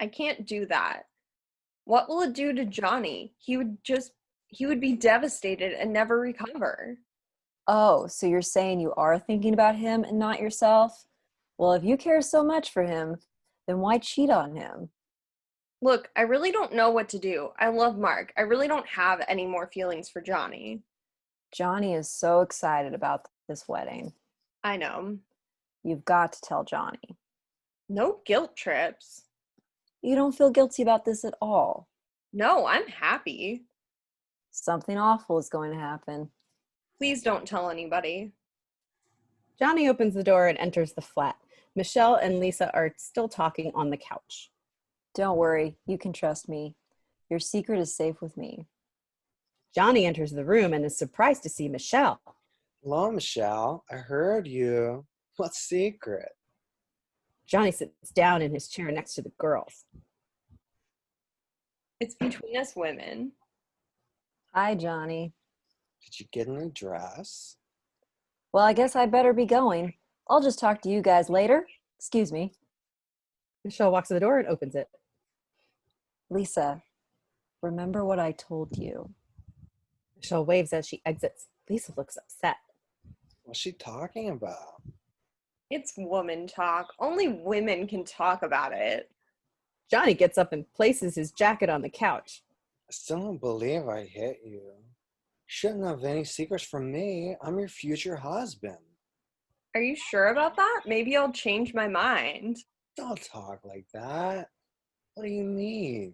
I can't do that. What will it do to Johnny? He would be devastated and never recover. Oh, so you're saying you are thinking about him and not yourself? Well, if you care so much for him, then why cheat on him? Look, I really don't know what to do. I love Mark. I really don't have any more feelings for Johnny. Johnny is so excited about this wedding. I know. You've got to tell Johnny. No guilt trips. You don't feel guilty about this at all. No, I'm happy. Something awful is going to happen. Please don't tell anybody. Johnny opens the door and enters the flat. Michelle and Lisa are still talking on the couch. Don't worry, you can trust me. Your secret is safe with me. Johnny enters the room and is surprised to see Michelle. Hello, Michelle. I heard you. What secret? Johnny sits down in his chair next to the girls. It's between us women. Hi, Johnny. Did you get a new dress? Well, I guess I better be going. I'll just talk to you guys later. Excuse me. Michelle walks to the door and opens it. Lisa, remember what I told you. Michelle waves as she exits. Lisa looks upset. What's she talking about? It's woman talk. Only women can talk about it. Johnny gets up and places his jacket on the couch. I still don't believe I hit you. You shouldn't have any secrets from me. I'm your future husband. Are you sure about that? Maybe I'll change my mind. Don't talk like that. What do you mean?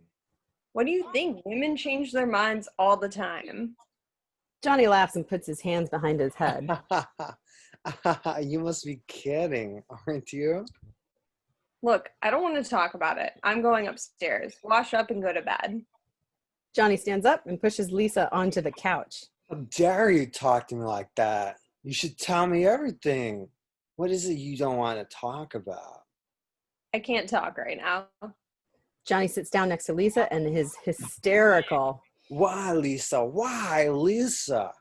What do you think? Women change their minds all the time. Johnny laughs and puts his hands behind his head. You must be kidding, aren't you? Look, I don't want to talk about it. I'm going upstairs. Wash up and go to bed. Johnny stands up and pushes Lisa onto the couch. How dare you talk to me like that? You should tell me everything. What is it you don't want to talk about? I can't talk right now. Johnny sits down next to Lisa and is hysterical. Why, Lisa? Why, Lisa?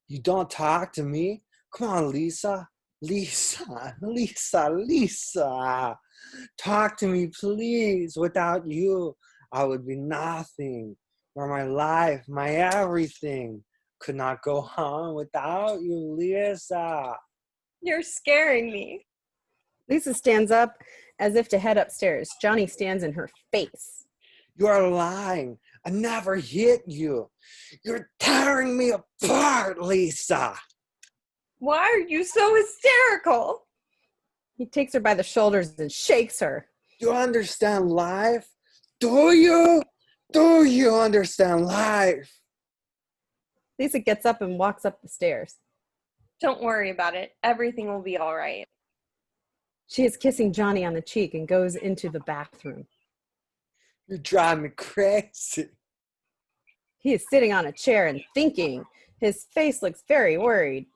You don't talk to me? Come on, Lisa. Lisa, Lisa, Lisa. Talk to me, please. Without you, I would be nothing. You're my life, my everything. Could not go on without you, Lisa. You're scaring me. Lisa stands up as if to head upstairs. Johnny stands in her face. You are lying. I never hit you. You're tearing me apart, Lisa. Why are you so hysterical? He takes her by the shoulders and shakes her. Do you understand life? Do you? Do you understand life? Lisa gets up and walks up the stairs. Don't worry about it. Everything will be all right. She is kissing Johnny on the cheek and goes into the bathroom. You drive me crazy. He is sitting on a chair and thinking. His face looks very worried.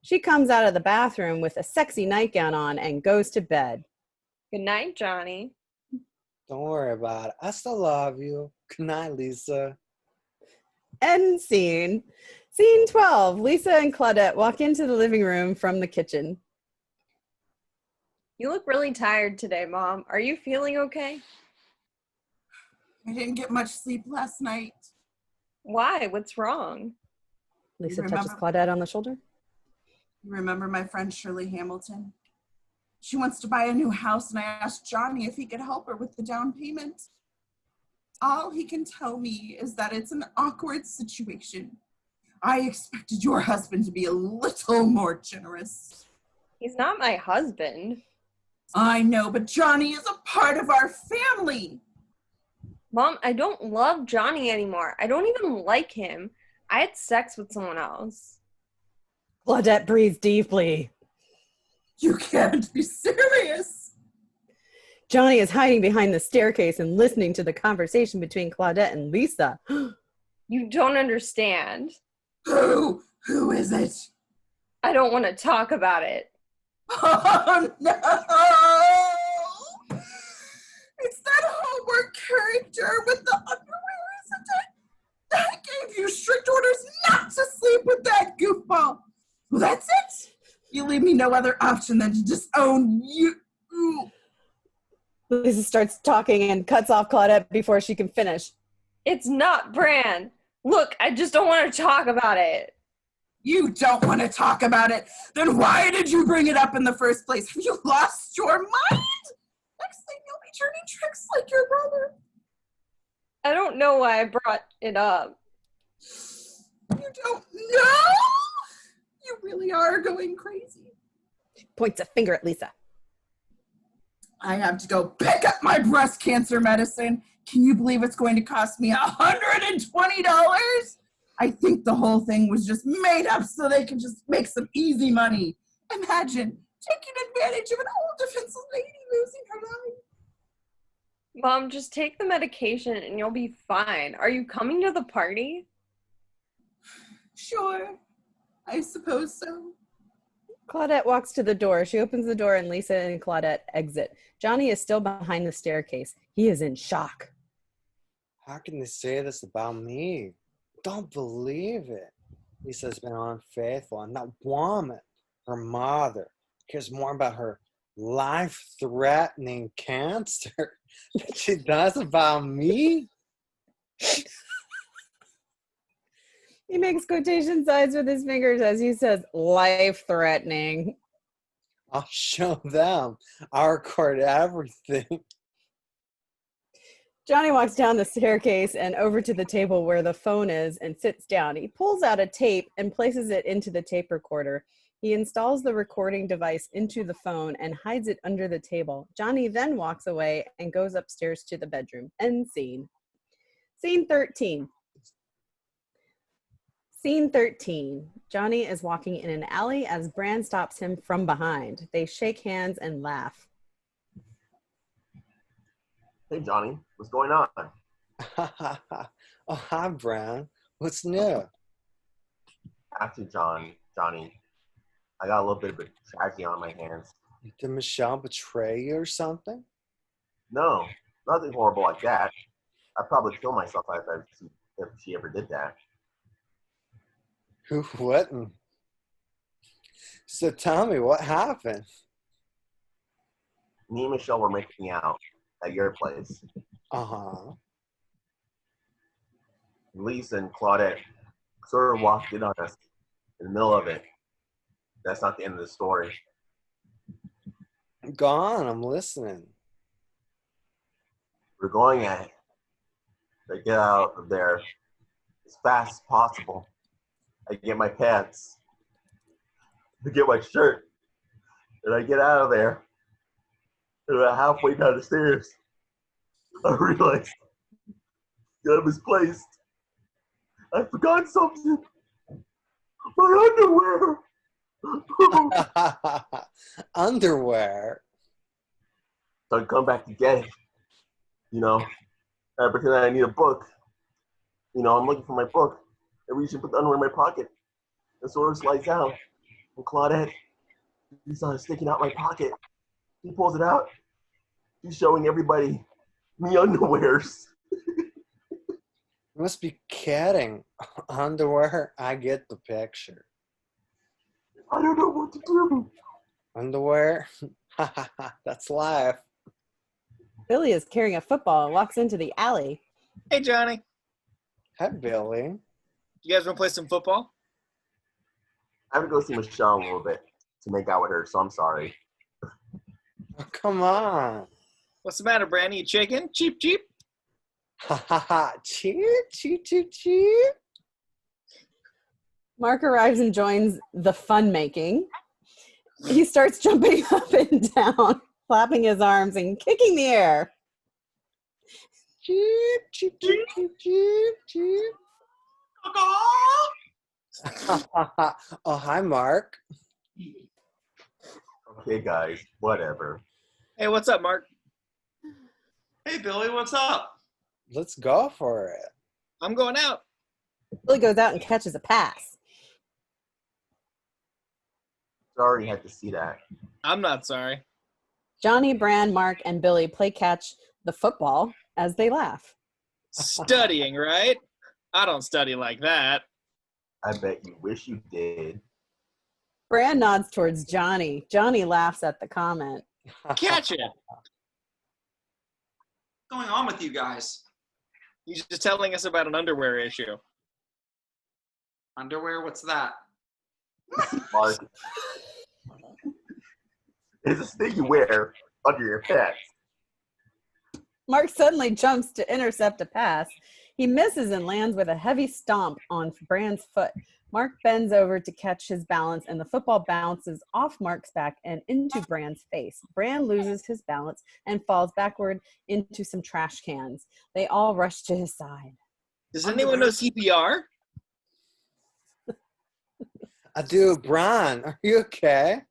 She comes out of the bathroom with a sexy nightgown on and goes to bed. Good night, Johnny. Don't worry about it. I still love you. Good night, Lisa. End scene. Scene 12. Lisa and Claudette walk into the living room from the kitchen. You look really tired today, Mom. Are you feeling okay? I didn't get much sleep last night. Why? What's wrong? Lisa Remember- touches Claudette on the shoulder. You remember my friend Shirley Hamilton? She wants to buy a new house, and I asked Johnny if he could help her with the down payment. All he can tell me is that it's an awkward situation. I expected your husband to be a little more generous. He's not my husband. I know, but Johnny is a part of our family. Mom, I don't love Johnny anymore. I don't even like him. I had sex with someone else. Claudette breathes deeply. You can't be serious. Johnny is hiding behind the staircase and listening to the conversation between Claudette and Lisa. You don't understand. Who is it? I don't want to talk about it. Oh, no! It's that homework character with the underwear, isn't it? I gave you strict orders not to sleep with that goofball. Well, that's it. You leave me no other option than to disown you. Lisa starts talking and cuts off Claudette before she can finish. It's not Bran. Look, I just don't want to talk about it. You don't want to talk about it. Then why did you bring it up in the first place? Have you lost your mind? Next thing you'll be turning tricks like your brother. I don't know why I brought it up. You don't know? You really are going crazy. She points a finger at Lisa. I have to go pick up my breast cancer medicine. Can you believe it's going to cost me $120? I think the whole thing was just made up so they can just make some easy money. Imagine taking advantage of an old defenseless lady losing her life. Mom, just take the medication and you'll be fine. Are you coming to the party? Sure, I suppose so. Claudette walks to the door. She opens the door and Lisa and Claudette exit. Johnny is still behind the staircase. He is in shock. How can they say this about me? Don't believe it. Lisa's been unfaithful, and that woman, her mother, cares more about her life-threatening cancer than she does about me. He makes quotation signs with his fingers as he says, life-threatening. I'll show them. I'll record everything. Johnny walks down the staircase and over to the table where the phone is and sits down. He pulls out a tape and places it into the tape recorder. He installs the recording device into the phone and hides it under the table. Johnny then walks away and goes upstairs to the bedroom. End scene. Scene 13. Scene 13. Johnny is walking in an alley as Bran stops him from behind. They shake hands and laugh. Hey, Johnny, what's going on? Oh, hi, Bran. What's new? Actually, Johnny, I got a little bit of a tragedy on my hands. Did Michelle betray you or something? No, nothing horrible like that. I'd probably kill myself if she ever did that. Who wouldn't? So tell me, what happened? Me and Michelle were making out at your place. Uh-huh. Lisa and Claudette sort of walked in on us in the middle of it. That's not the end of the story. Go on, I'm listening. We're going at it. I get out of there as fast as possible. I get my pants. I get my shirt. And I get out of there. And about halfway down the stairs, I realized that I misplaced. I forgot something. My underwear. Underwear. So I come back to get it. You know, I pretend I need a book. You know, I'm looking for my book. I reach and put the underwear in my pocket. And sort of slides out. And Claudette, he saw it sticking out my pocket. He pulls it out. He's showing everybody me underwears. You must be kidding. Underwear? I get the picture. I don't know what to do. Underwear? That's life. Billy is carrying a football and walks into the alley. Hey, Johnny. Hi, Billy. You guys want to play some football? I have to go see Michelle a little bit to make out with her, so I'm sorry. Oh, come on. What's the matter, Brandy? You chicken? Cheap, cheap? Ha ha ha. Cheer, cheer, cheer, cheer. Mark arrives and joins the fun making. He starts jumping up and down, flapping his arms and kicking the air. Cheer, cheer, cheer, cheer, cheer, cheer. Oh, hi, Mark. Okay, guys, whatever. Hey, what's up, Mark? Hey, Billy, what's up? Let's go for it. I'm going out. Billy goes out and catches a pass. Sorry you had to see that. I'm not sorry. Johnny, Bran, Mark, and Billy play catch the football as they laugh. Studying, right? I don't study like that. I bet you wish you did. Bran nods towards Johnny. Johnny laughs at the comment. Catch it. What's going on with you guys? He's just telling us about an underwear issue. Underwear? What's that? Mark. It's a thing you wear under your pants. Mark suddenly jumps to intercept a pass. He misses and lands with a heavy stomp on Bran's foot. Mark bends over to catch his balance, and the football bounces off Mark's back and into Bran's face. Bran loses his balance and falls backward into some trash cans. They all rush to his side. Does anyone know CPR? I do. Bran, are you okay?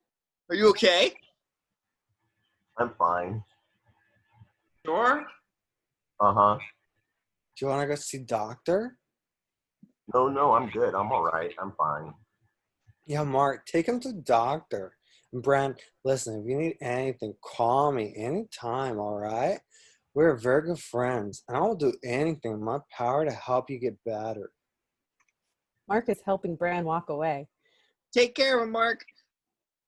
Are you okay? I'm fine. Sure. Uh-huh. Do you want to go see doctor? No, I'm good. I'm all right. I'm fine. Yeah, Mark, take him to doctor. And Bran, listen, if you need anything, call me anytime, all right? We're very good friends, and I will do anything in my power to help you get better. Mark is helping Bran walk away. Take care of him, Mark.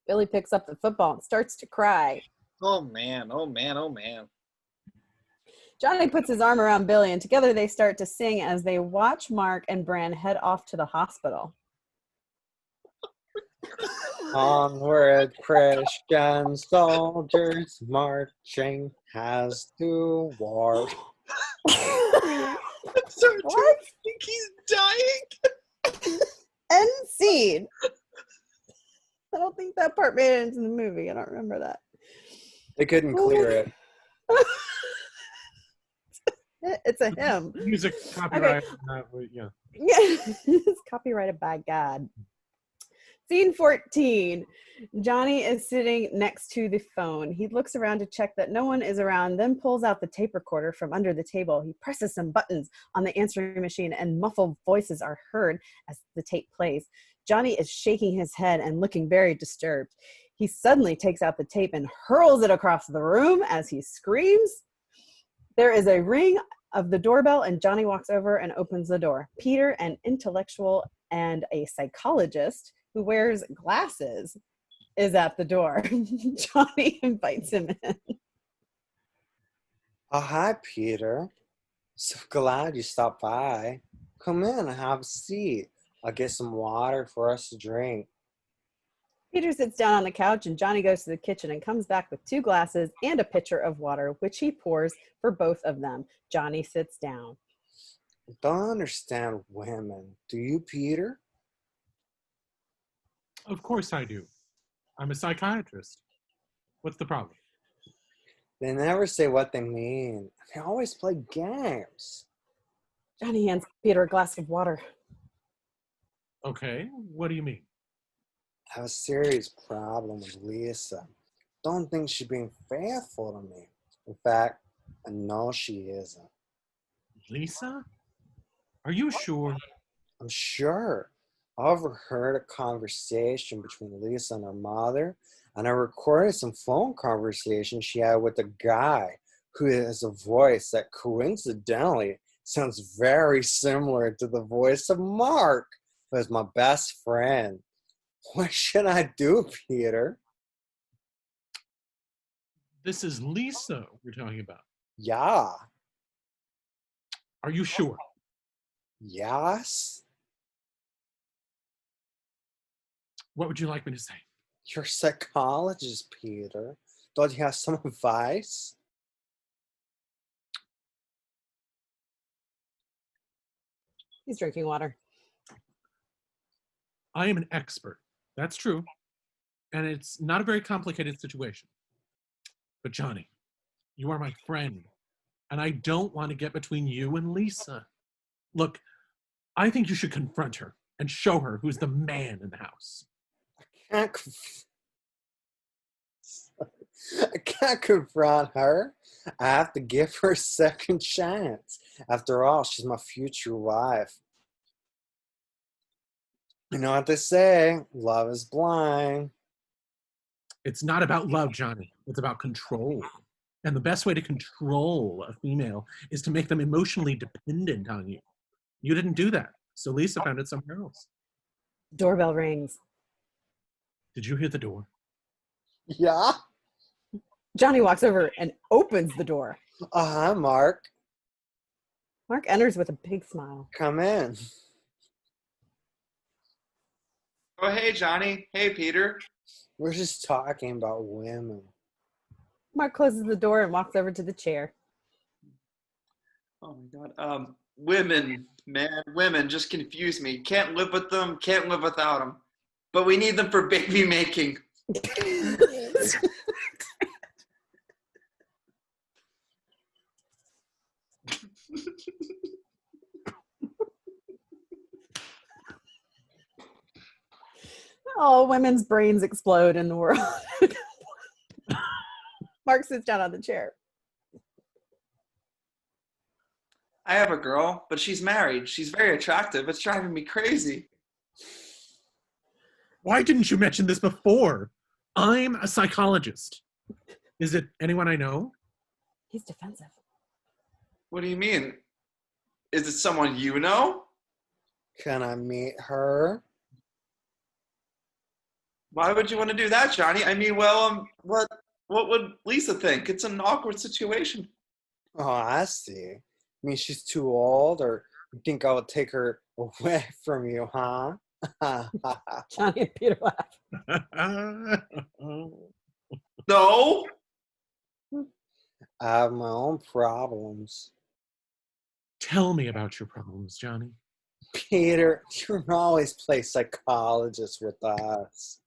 Billy picks up the football and starts to cry. Oh, man. Oh, man. Oh, man. Johnny puts his arm around Billy, and together they start to sing as they watch Mark and Bran head off to the hospital. Onward, Christian soldiers marching has to war. I'm sorry, What? I think he's dying. End scene. I don't think that part made it into the movie. I don't remember that. They couldn't clear it. It's a hymn. Music copyright. Yeah. It's copyrighted by God. Scene 14. Johnny is sitting next to the phone. He looks around to check that no one is around, then pulls out the tape recorder from under the table. He presses some buttons on the answering machine, and muffled voices are heard as the tape plays. Johnny is shaking his head and looking very disturbed. He suddenly takes out the tape and hurls it across the room as he screams, There is a ring of the doorbell, and Johnny walks over and opens the door. Peter, an intellectual and a psychologist who wears glasses, is at the door. Johnny invites him in. Oh, hi, Peter. So glad you stopped by. Come in and have a seat. I'll get some water for us to drink. Peter sits down on the couch, and Johnny goes to the kitchen and comes back with 2 glasses and a pitcher of water, which he pours for both of them. Johnny sits down. Don't understand women. Do you, Peter? Of course I do. I'm a psychiatrist. What's the problem? They never say what they mean. They always play games. Johnny hands Peter a glass of water. Okay, what do you mean? I have a serious problem with Lisa. Don't think she's being faithful to me. In fact, I know she isn't. Lisa? Are you sure? I'm sure. I overheard a conversation between Lisa and her mother, and I recorded some phone conversations she had with a guy who has a voice that coincidentally sounds very similar to the voice of Mark, who is my best friend. What should I do, Peter? This is Lisa we're talking about. Yeah. Are you sure? Yes. What would you like me to say? You're a psychologist, Peter. Don't you have some advice? He's drinking water. I am an expert. That's true. And it's not a very complicated situation. But Johnny, you are my friend. And I don't want to get between you and Lisa. Look, I think you should confront her and show her who's the man in the house. I can't confront her. I have to give her a second chance. After all, she's my future wife. You know what they say, love is blind. It's not about love, Johnny. It's about control. And the best way to control a female is to make them emotionally dependent on you. You didn't do that, so Lisa found it somewhere else. Doorbell rings. Did you hear the door? Yeah? Johnny walks over and opens the door. Hi, Mark. Mark enters with a big smile. Come in. Oh, hey, Johnny. Hey, Peter. We're just talking about women. Mark closes the door and walks over to the chair. Oh, my God. Women, man, women just confuse me. Can't live with them, can't live without them. But we need them for baby making. All women's brains explode in the world. Mark sits down on the chair. I have a girl, but she's married. She's very attractive. It's driving me crazy. Why didn't you mention this before? I'm a psychologist. Is it anyone I know? He's defensive. What do you mean? Is it someone you know? Can I meet her? Why would you want to do that, Johnny? I mean, well, what would Lisa think? It's an awkward situation. Oh, I see. I mean, she's too old, or you think I would take her away from you, huh? Johnny and Peter laugh. No. I have my own problems. Tell me about your problems, Johnny. Peter, you always play psychologist with us.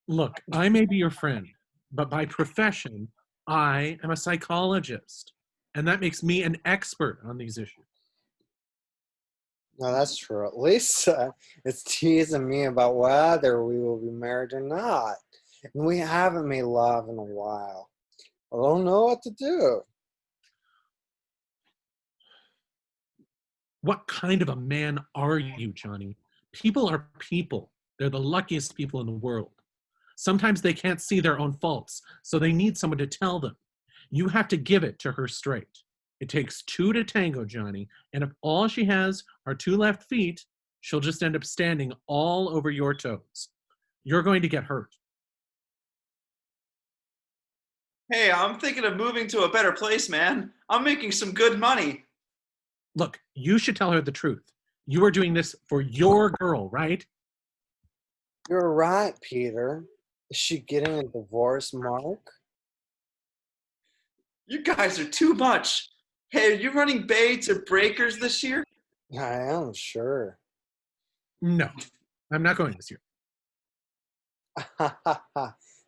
Look, I may be your friend, but by profession, I am a psychologist. And that makes me an expert on these issues. No, that's true. Lisa is teasing me about whether we will be married or not. And we haven't made love in a while. I don't know what to do. What kind of a man are you, Johnny? People are people. They're the luckiest people in the world. Sometimes they can't see their own faults, so they need someone to tell them. You have to give it to her straight. It takes two to tango, Johnny. And if all she has are two left feet, she'll just end up standing all over your toes. You're going to get hurt. Hey, I'm thinking of moving to a better place, man. I'm making some good money. Look, you should tell her the truth. You are doing this for your girl, right? You're right, Peter. Is she getting a divorce, Mark? You guys are too much. Hey, are you running Bay to Breakers this year? I am sure. No, I'm not going this year.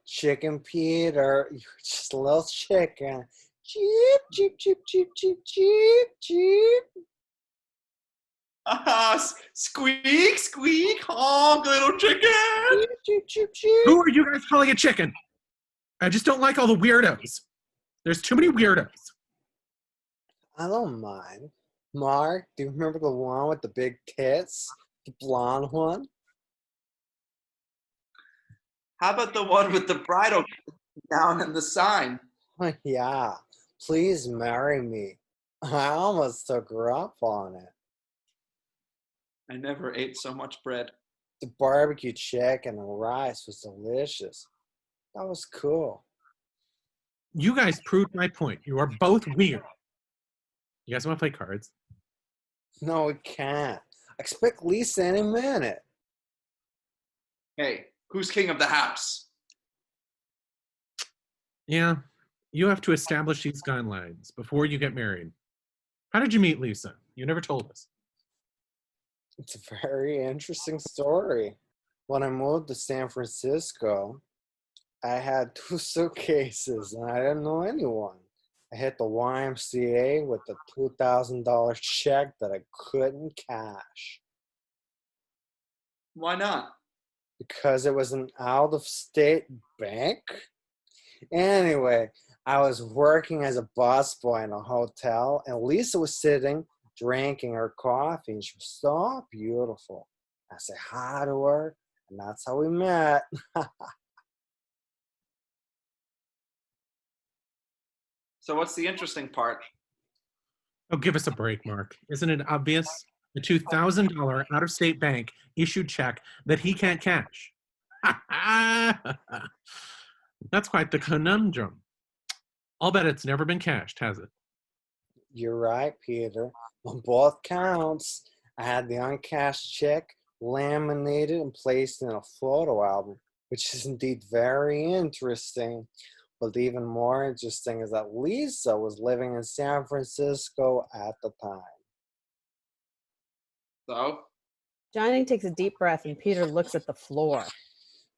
Chicken Peter, you're just a little chicken. Cheep, cheep, cheep, cheep, cheep, cheep, cheep. Squeak, squeak, honk, little chicken. Cheep, cheep, cheep, cheep. Who are you guys calling a chicken? I just don't like all the weirdos. There's too many weirdos. I don't mind. Mark, do you remember the one with the big tits? The blonde one? How about the one with the bridal down in the sign? Yeah, please marry me. I almost took her up on it. I never ate so much bread. The barbecue chicken and rice was delicious. That was cool. You guys proved my point. You are both weird. You guys want to play cards? No, we can't. I expect Lisa any minute. Hey, who's king of the house? Yeah, you have to establish these guidelines before you get married. How did you meet Lisa? You never told us. It's a very interesting story. When I moved to San Francisco, I had 2 suitcases and I didn't know anyone. I hit the YMCA with a $2,000 check that I couldn't cash Why not? because it was an out of state bank. Anyway, I was working as a busboy in a hotel, and Lisa was sitting drinking her coffee, and she was so beautiful. I said hi to her, and that's how we met. So what's the interesting part? Oh, give us a break, Mark. Isn't it obvious? The $2,000 out-of-state bank issued check that he can't cash. That's quite the conundrum. I'll bet it's never been cashed, has it? You're right, Peter. On both counts, I had the uncashed check laminated and placed in a photo album, which is indeed very interesting. But even more interesting is that Lisa was living in San Francisco at the time. So? Johnny takes a deep breath and Peter looks at the floor.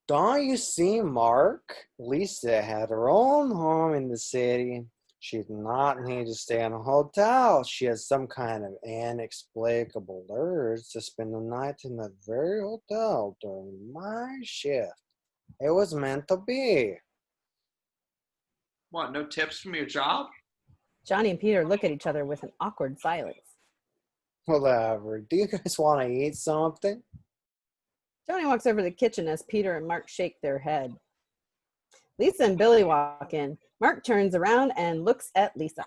Don't you see, Mark? Lisa had her own home in the city. She did not need to stay in a hotel. She had some kind of inexplicable urge to spend the night in that very hotel during my shift. It was meant to be. What, no tips from your job? Johnny and Peter look at each other with an awkward silence. Whatever. Do you guys want to eat something? Johnny walks over to the kitchen as Peter and Mark shake their head. Lisa and Billy walk in. Mark turns around and looks at Lisa.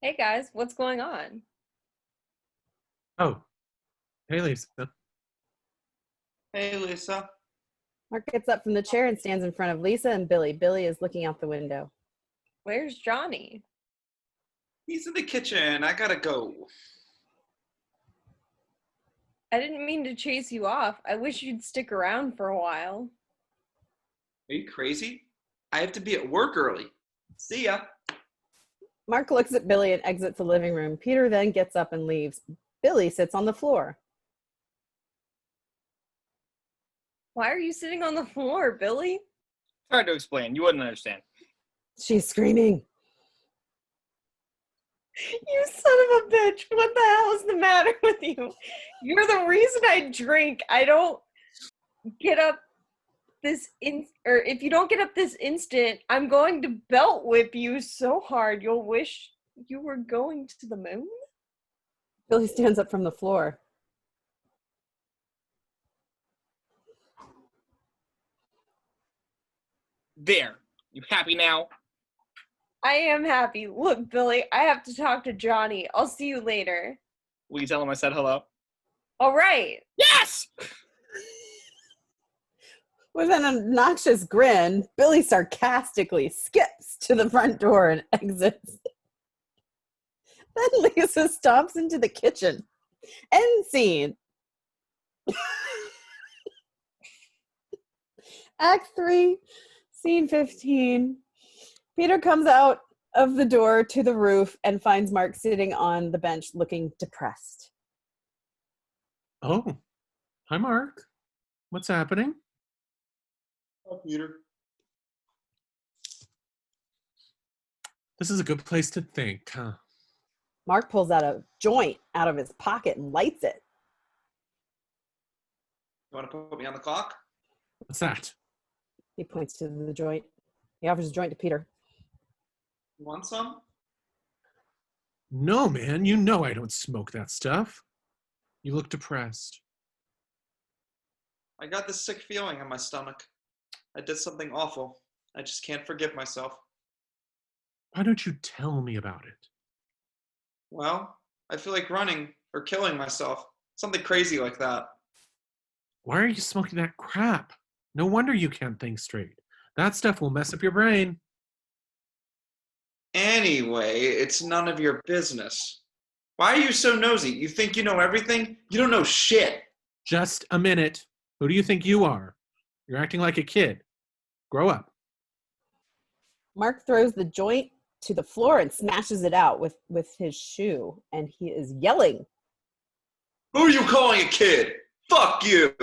Hey guys, what's going on? Oh, hey, Lisa. Hey, Lisa. Mark gets up from the chair and stands in front of Lisa and Billy. Billy is looking out the window. Where's Johnny? He's in the kitchen. I gotta go. I didn't mean to chase you off. I wish you'd stick around for a while. Are you crazy? I have to be at work early. See ya. Mark looks at Billy and exits the living room. Peter then gets up and leaves. Billy sits on the floor. Why are you sitting on the floor, Billy? It's hard to explain. You wouldn't understand. She's screaming. You son of a bitch. What the hell is the matter with you? You're the reason I drink. I don't get up this or if you don't get up this instant, I'm going to belt whip you so hard you'll wish you were going to the moon. Billy stands up from the floor. There. You happy now? I am happy. Look, Billy, I have to talk to Johnny. I'll see you later. Will you tell him I said hello? All right. Yes! With an obnoxious grin, Billy sarcastically skips to the front door and exits. Then Lisa stomps into the kitchen. End scene. Act 3, scene 15. Peter comes out of the door to the roof and finds Mark sitting on the bench looking depressed. Oh, hi, Mark. What's happening? Oh, Peter. This is a good place to think, huh? Mark pulls out a joint out of his pocket and lights it. You want to put me on the clock? What's that? He points to the joint. He offers a joint to Peter. You want some? No, man, you know I don't smoke that stuff. You look depressed. I got this sick feeling in my stomach. I did something awful. I just can't forgive myself. Why don't you tell me about it? Well, I feel like running or killing myself. Something crazy like that. Why are you smoking that crap? No wonder you can't think straight. That stuff will mess up your brain. Anyway, it's none of your business. Why are you so nosy? You think you know everything? You don't know shit. Just a minute. Who do you think you are? You're acting like a kid. Grow up. Mark throws the joint to the floor and smashes it out with his shoe, and he is yelling. Who are you calling a kid? Fuck you!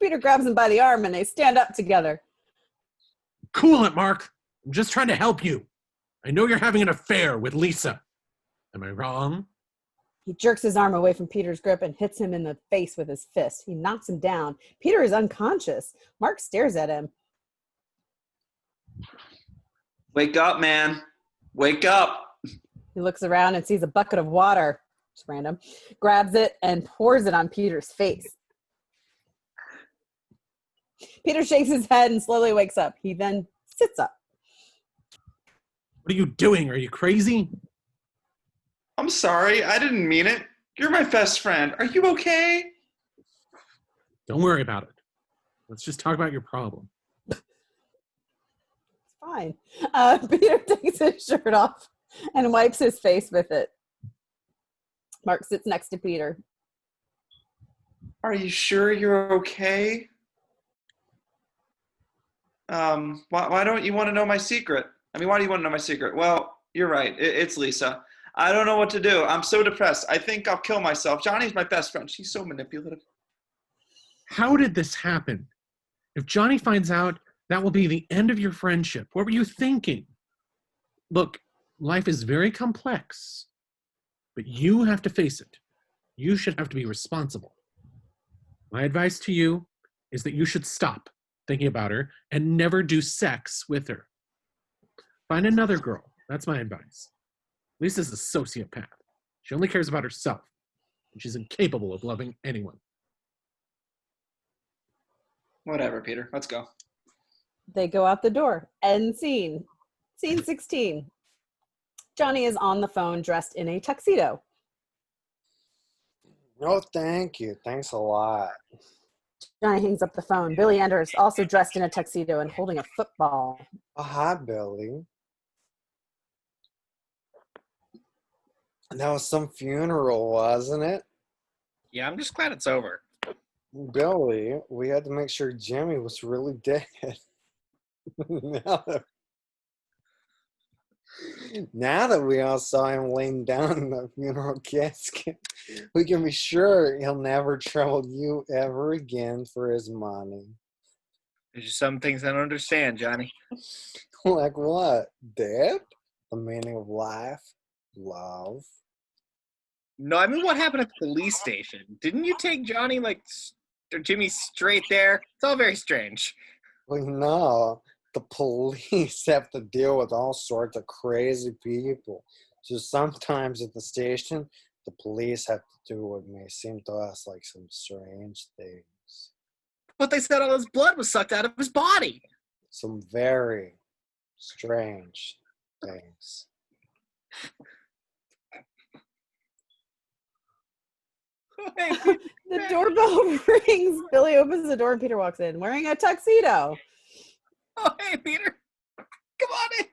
Peter grabs him by the arm and they stand up together. Cool it, Mark. I'm just trying to help you. I know you're having an affair with Lisa. Am I wrong? He jerks his arm away from Peter's grip and hits him in the face with his fist. He knocks him down. Peter is unconscious. Mark stares at him. Wake up, man. Wake up. He looks around and sees a bucket of water. Just random. Grabs it and pours it on Peter's face. Peter shakes his head and slowly wakes up. He then sits up. What are you doing? Are you crazy? I'm sorry. I didn't mean it. You're my best friend. Are you okay? Don't worry about it. Let's just talk about your problem. Fine. Peter takes his shirt off and wipes his face with it. Mark sits next to Peter. Are you sure you're okay? Why don't you want to know my secret? I mean, why do you want to know my secret? Well, you're right. It's Lisa. I don't know what to do. I'm so depressed. I think I'll kill myself. Johnny's my best friend. She's so manipulative. How did this happen? If Johnny finds out, that will be the end of your friendship. What were you thinking? Look, life is very complex, but you have to face it. You should have to be responsible. My advice to you is that you should stop thinking about her and never do sex with her. Find another girl. That's my advice. Lisa's a sociopath. She only cares about herself, and she's incapable of loving anyone. Whatever, Peter. Let's go. They go out the door. End scene. Scene 16. Johnny is on the phone dressed in a tuxedo. No, thank you. Thanks a lot. Johnny hangs up the phone. Billy enters, also dressed in a tuxedo and holding a football. Oh, hi, Billy. That was some funeral, wasn't it? Yeah, I'm just glad it's over. Billy, we had to make sure Jimmy was really dead. now that we all saw him laying down in the funeral casket, we can be sure he'll never trouble you ever again for his money. There's just some things I don't understand, Johnny. Like what? Death? The meaning of life? Love? No, I mean, what happened at the police station? Didn't you take Johnny, or Jimmy straight there? It's all very strange. Well, no. The police have to deal with all sorts of crazy people. So sometimes at the station, the police have to do what may seem to us like some strange things. But they said all his blood was sucked out of his body. Some very strange Thanks. Hey, Peter. The doorbell rings. Billy opens the door and Peter walks in wearing a tuxedo. Oh, hey, Peter. Come on in.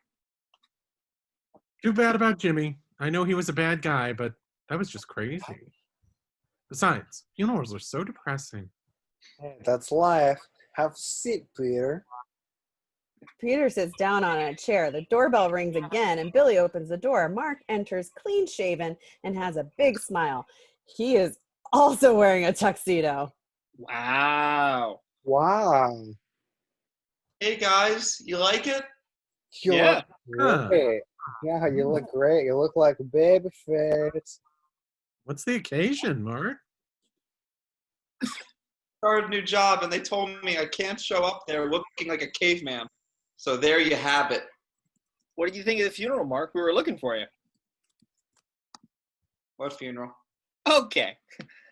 Too bad about Jimmy. I know he was a bad guy, but that was just crazy. Besides, funerals are so depressing. Hey, that's life. Have a seat, Peter. Peter sits down on a chair. The doorbell rings again and Billy opens the door. Mark enters clean shaven and has a big smile. He is also wearing a tuxedo. Wow. Wow. Hey guys, you like it? You Yeah. look great. Yeah, you look great. You look like a baby face. What's the occasion, Mark? Started a new job and they told me I can't show up there looking like a caveman. So there you have it. What did you think of the funeral, Mark? We were looking for you. What funeral? Okay.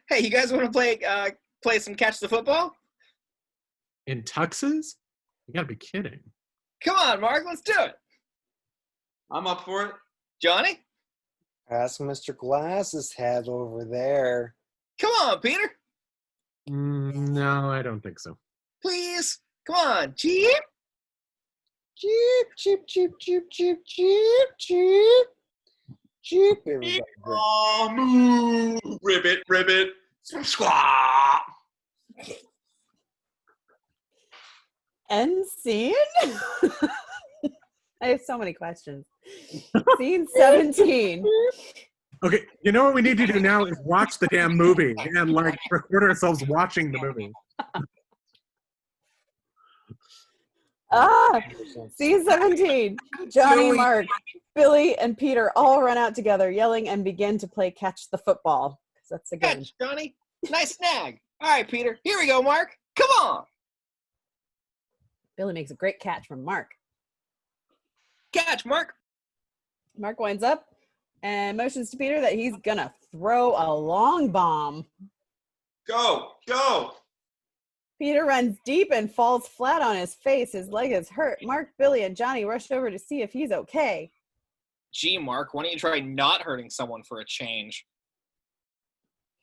Hey, you guys want to play some catch the football? In tuxes? You gotta be kidding. Come on, Mark. Let's do it. I'm up for it. Johnny? Ask Mr. Glass's head over there. Come on, Peter. No, I don't think so. Please. Come on. Cheap. Cheep, cheep, cheep, cheep, cheep, cheep, cheep. Cheep, everybody. Oh, move. Ribbit, ribbit. Squaw. End scene? I have so many questions. Scene 17. Okay, you know what we need to do now is watch the damn movie and like record ourselves watching the movie. Scene 17. Johnny, Mark, Billy, and Peter all run out together, yelling and begin to play catch the football. That's a game. Catch, Johnny. Nice snag. All right, Peter. Here we go, Mark. Come on. Billy makes a great catch from Mark. Catch, Mark. Mark winds up and motions to Peter that he's gonna throw a long bomb. Go, go. Peter runs deep and falls flat on his face. His leg is hurt. Mark, Billy, and Johnny rush over to see if he's okay. Gee, Mark, why don't you try not hurting someone for a change?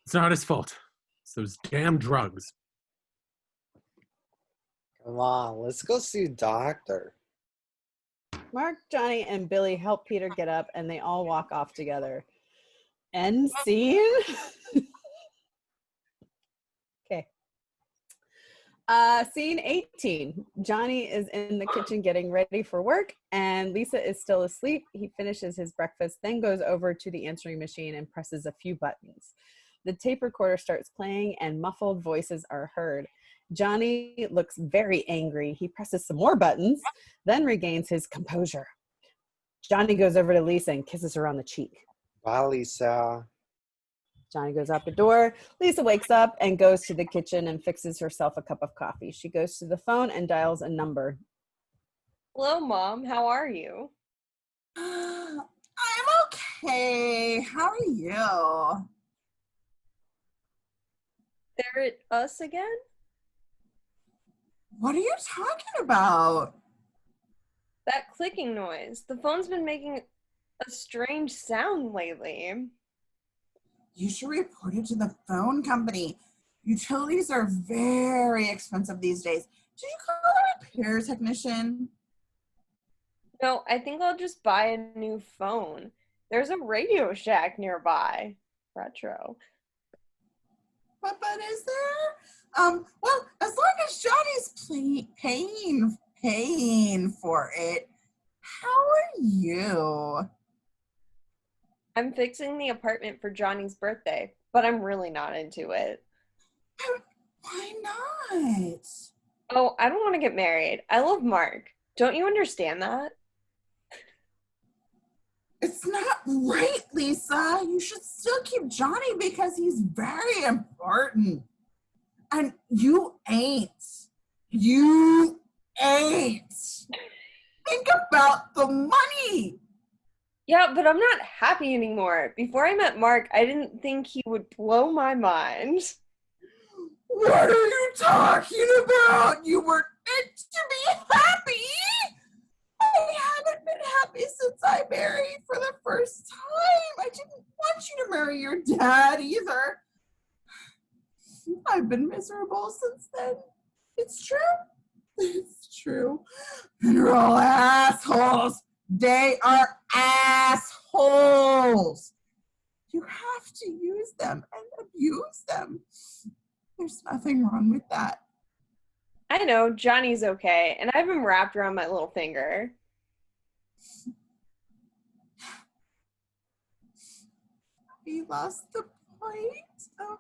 It's not his fault. It's those damn drugs. Come on, let's go see a doctor. Mark, Johnny, and Billy help Peter get up, and they all walk off together. End scene? Okay. Scene 18. Johnny is in the kitchen getting ready for work, and Lisa is still asleep. He finishes his breakfast, then goes over to the answering machine and presses a few buttons. The tape recorder starts playing, and muffled voices are heard. Johnny looks very angry. He presses some more buttons, then regains his composure. Johnny goes over to Lisa and kisses her on the cheek. Bye, Lisa. Johnny goes out the door. Lisa wakes up and goes to the kitchen and fixes herself a cup of coffee. She goes to the phone and dials a number. Hello, Mom. How are you? I'm okay. How are you? They're at us again? What are you talking about? That clicking noise. The phone's been making a strange sound lately. You should report it to the phone company. Utilities are very expensive these days. Did you call a repair technician? No, I think I'll just buy a new phone. There's a Radio Shack nearby. Retro. But is there? Well, as long as Johnny's paying for it, how are you? I'm fixing the apartment for Johnny's birthday, but I'm really not into it. Why not? Oh, I don't want to get married. I love Mark. Don't you understand that? It's not right, Lisa. You should still keep Johnny because he's very important. And you ain't. You ain't. Think about the money. Yeah, but I'm not happy anymore. Before I met Mark, I didn't think he would blow my mind. What are you talking about? You were meant to be happy. haven't been happy since I married for the first time. I didn't want you to marry your dad either. I've been miserable since then. It's true. It's true. And they're all assholes. They are assholes. You have to use them and abuse them. There's nothing wrong with that. I know, Johnny's okay, and I have him wrapped around my little finger. We lost the point of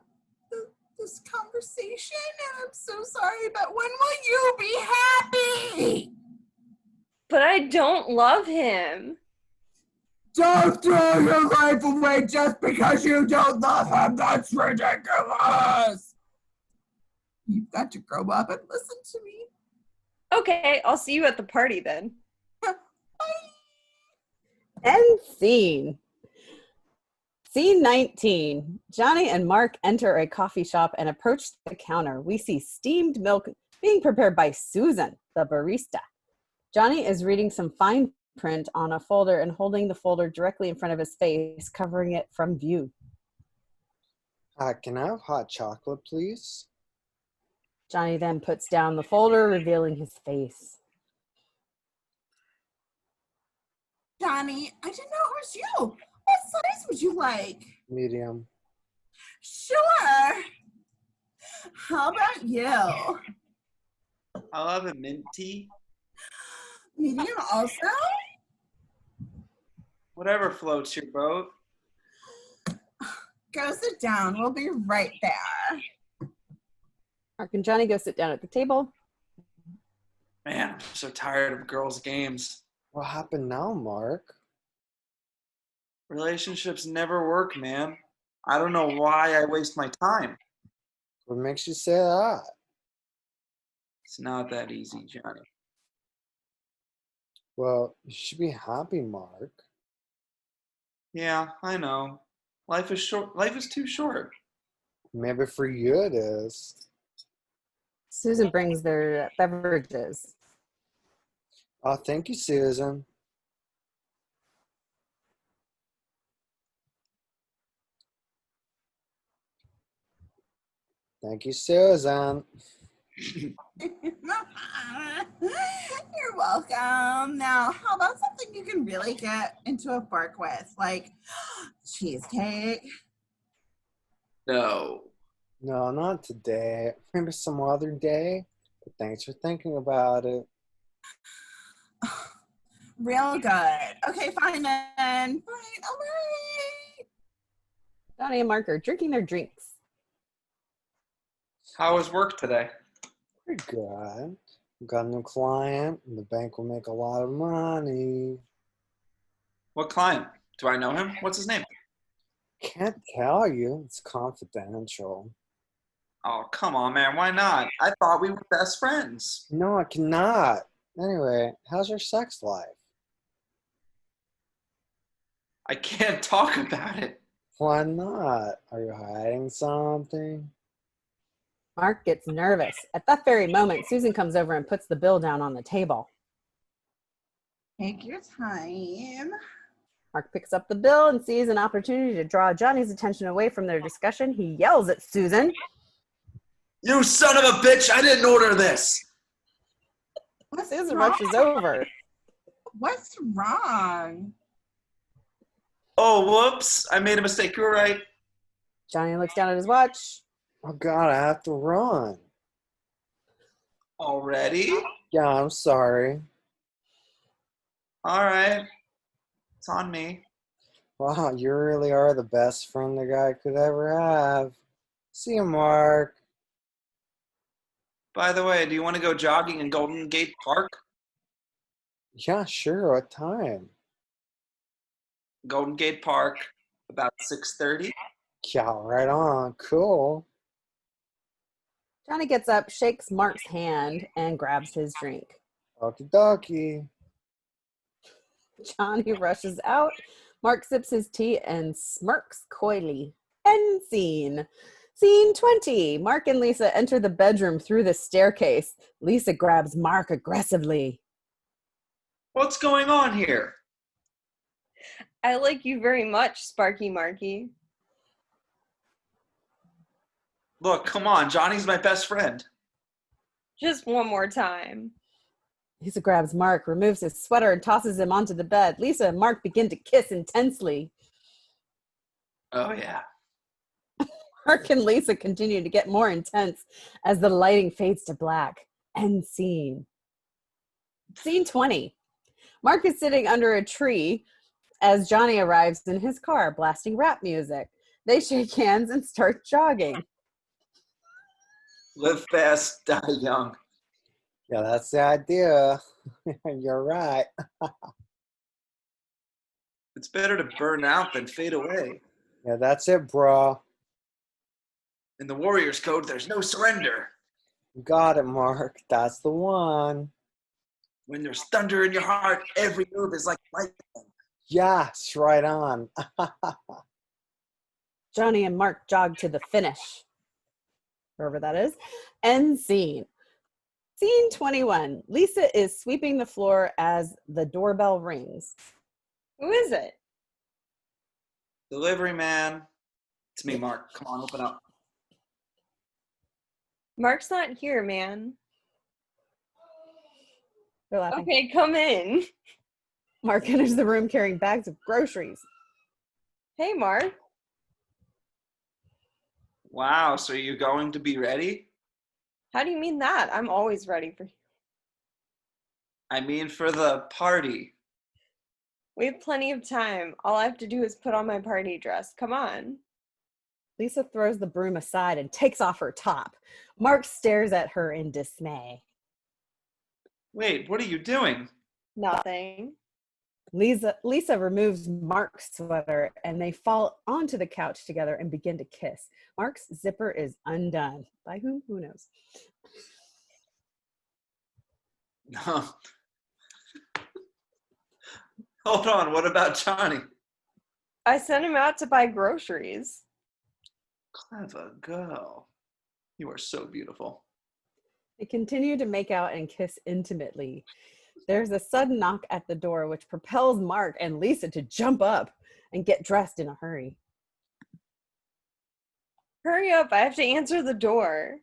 this conversation, and I'm so sorry, but when will you be happy? But I don't love him. Don't throw your life away just because you don't love him. That's ridiculous. You've got to grow up and listen to me. Okay, I'll see you at the party then. End scene. Scene 19. Johnny and Mark enter a coffee shop and approach the counter. We see steamed milk being prepared by Susan, the barista. Johnny is reading some fine print on a folder and holding the folder directly in front of his face, covering it from view. Can I have hot chocolate, please? Johnny then puts down the folder, revealing his face. Johnny, I didn't know it was you. What size would you like? Medium. Sure. How about you? I'll have a mint tea. Medium also? Whatever floats your boat. Go sit down. We'll be right there. Mark and Johnny go sit down at the table. Man, I'm so tired of girls' games. What happened now, Mark? Relationships never work, man. I don't know why I waste my time. What makes you say that? It's not that easy, Johnny. Well, you should be happy, Mark. Yeah, I know. Life is short. Life is too short. Maybe for you it is. Susan brings their beverages. Oh, thank you, Susan. Thank you, Susan. You're welcome. Now, how about something you can really get into a bark with, like cheesecake? No. No, not today. Maybe some other day. But thanks for thinking about it. Real good. Okay, fine then. Fine. All right. Johnny and Mark are drinking their drinks. How was work today? Pretty good. Got a new client, and the bank will make a lot of money. What client? Do I know him? What's his name? Can't tell you. It's confidential. Oh, come on, man. Why not? I thought we were best friends. No, I cannot. Anyway, how's your sex life? I can't talk about it. Why not? Are you hiding something? Mark gets nervous. At that very moment, Susan comes over and puts the bill down on the table. Take your time. Mark picks up the bill and sees an opportunity to draw Johnny's attention away from their discussion. He yells at Susan. You son of a bitch! I didn't order this! What's Susan wrong? rushes over. What's wrong? Oh, whoops. I made a mistake. You're right. Johnny looks down at his watch. Oh, God, I have to run. Already? Yeah, I'm sorry. All right. It's on me. Wow, you really are the best friend the guy could ever have. See you, Mark. By the way, do you want to go jogging in Golden Gate Park? Yeah, sure. What time? Golden Gate Park, about 6:30. Yeah, right on. Cool. Johnny gets up, shakes Mark's hand, and grabs his drink. Okie dokie. Johnny rushes out. Mark sips his tea and smirks coyly. End scene. Scene 20. Mark and Lisa enter the bedroom through the staircase. Lisa grabs Mark aggressively. What's going on here? I like you very much, Sparky Marky. Look, come on. Johnny's my best friend. Just one more time. Lisa grabs Mark, removes his sweater, and tosses him onto the bed. Lisa and Mark begin to kiss intensely. Oh, yeah. Mark and Lisa continue to get more intense as the lighting fades to black. End scene. Scene 20. Mark is sitting under a tree as Johnny arrives in his car, blasting rap music. They shake hands and start jogging. Live fast, die young. Yeah, that's the idea. You're right. It's better to burn out than fade away. Yeah, that's it, bro. In the Warriors Code, there's no surrender. You got it, Mark. That's the one. When there's thunder in your heart, every move is like lightning. Yes, right on. Johnny and Mark jog to the finish, wherever that is. End scene. Scene 21. Lisa is sweeping the floor as the doorbell rings. Who is it? Delivery man. It's me, Mark. Come on, open up. Mark's not here, man. They're laughing. Okay, come in. Mark enters the room carrying bags of groceries. Hey, Mark. Wow, so you're going to be ready? How do you mean that? I'm always ready for you. I mean for the party. We have plenty of time. All I have to do is put on my party dress. Come on. Lisa throws the broom aside and takes off her top. Mark stares at her in dismay. Wait, what are you doing? Nothing. Lisa removes Mark's sweater and they fall onto the couch together and begin to kiss. Mark's zipper is undone. By whom? Who knows? No. Hold on, what about Johnny? I sent him out to buy groceries. Clever girl. You are so beautiful. They continue to make out and kiss intimately. There's a sudden knock at the door, which propels Mark and Lisa to jump up and get dressed in a hurry. Hurry up, I have to answer the door.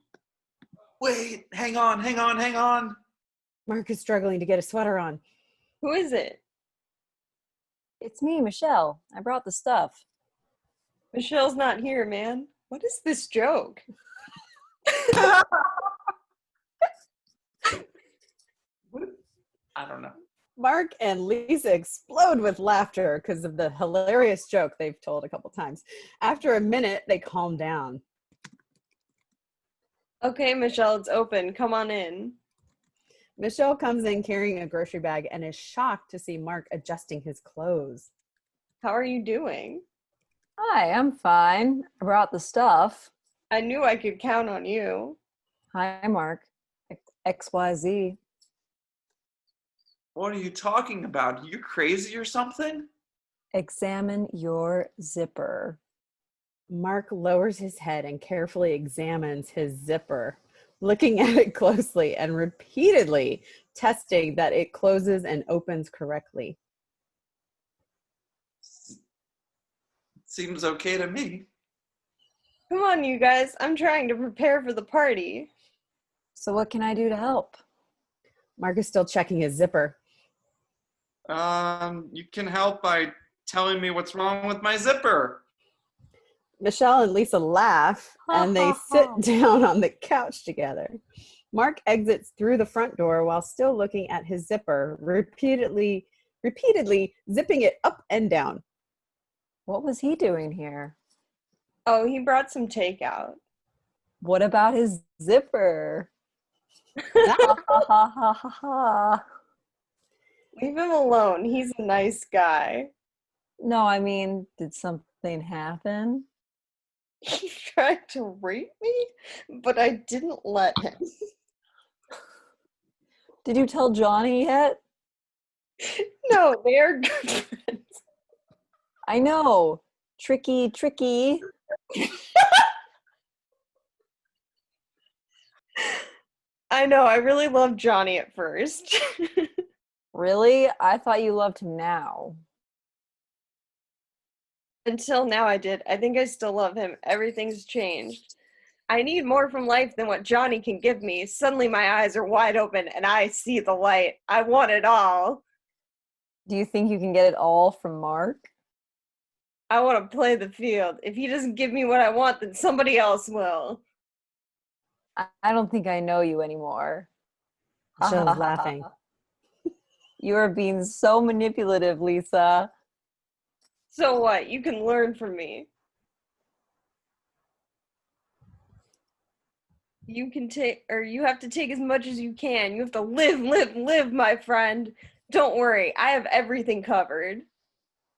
Wait, hang on. Mark is struggling to get a sweater on. Who is it? It's me, Michelle. I brought the stuff. Michelle's not here, man. What is this joke? I don't know. Mark and Lisa explode with laughter because of the hilarious joke they've told a couple times. After a minute, they calm down. Okay, Michelle, it's open. Come on in. Michelle comes in carrying a grocery bag and is shocked to see Mark adjusting his clothes. How are you doing? Hi, I'm fine. I brought the stuff. I knew I could count on you. Hi, Mark. XYZ. What are you talking about? Are you crazy or something? Examine your zipper. Mark lowers his head and carefully examines his zipper, looking at it closely and repeatedly testing that it closes and opens correctly. Seems okay to me. Come on, you guys. I'm trying to prepare for the party. So what can I do to help? Mark is still checking his zipper. You can help by telling me what's wrong with my zipper. Michelle and Lisa laugh and they sit down on the couch together. Mark exits through the front door while still looking at his zipper, repeatedly zipping it up and down. What was he doing here? Oh, he brought some takeout. What about his zipper? Ha ha ha ha ha ha. Leave him alone. He's a nice guy. No, I mean, did something happen? He tried to rape me, but I didn't let him. Did you tell Johnny yet? No, they are good friends. I know. Tricky. I know. I really loved Johnny at first. Really? I thought you loved him now. Until now I did. I think I still love him. Everything's changed. I need more from life than what Johnny can give me. Suddenly my eyes are wide open and I see the light. I want it all. Do you think you can get it all from Mark? I want to play the field. If he doesn't give me what I want, then somebody else will. I don't think I know you anymore. Michelle's laughing. You are being so manipulative, Lisa. So what? You can learn from me. You have to take as much as you can. You have to live, my friend. Don't worry, I have everything covered.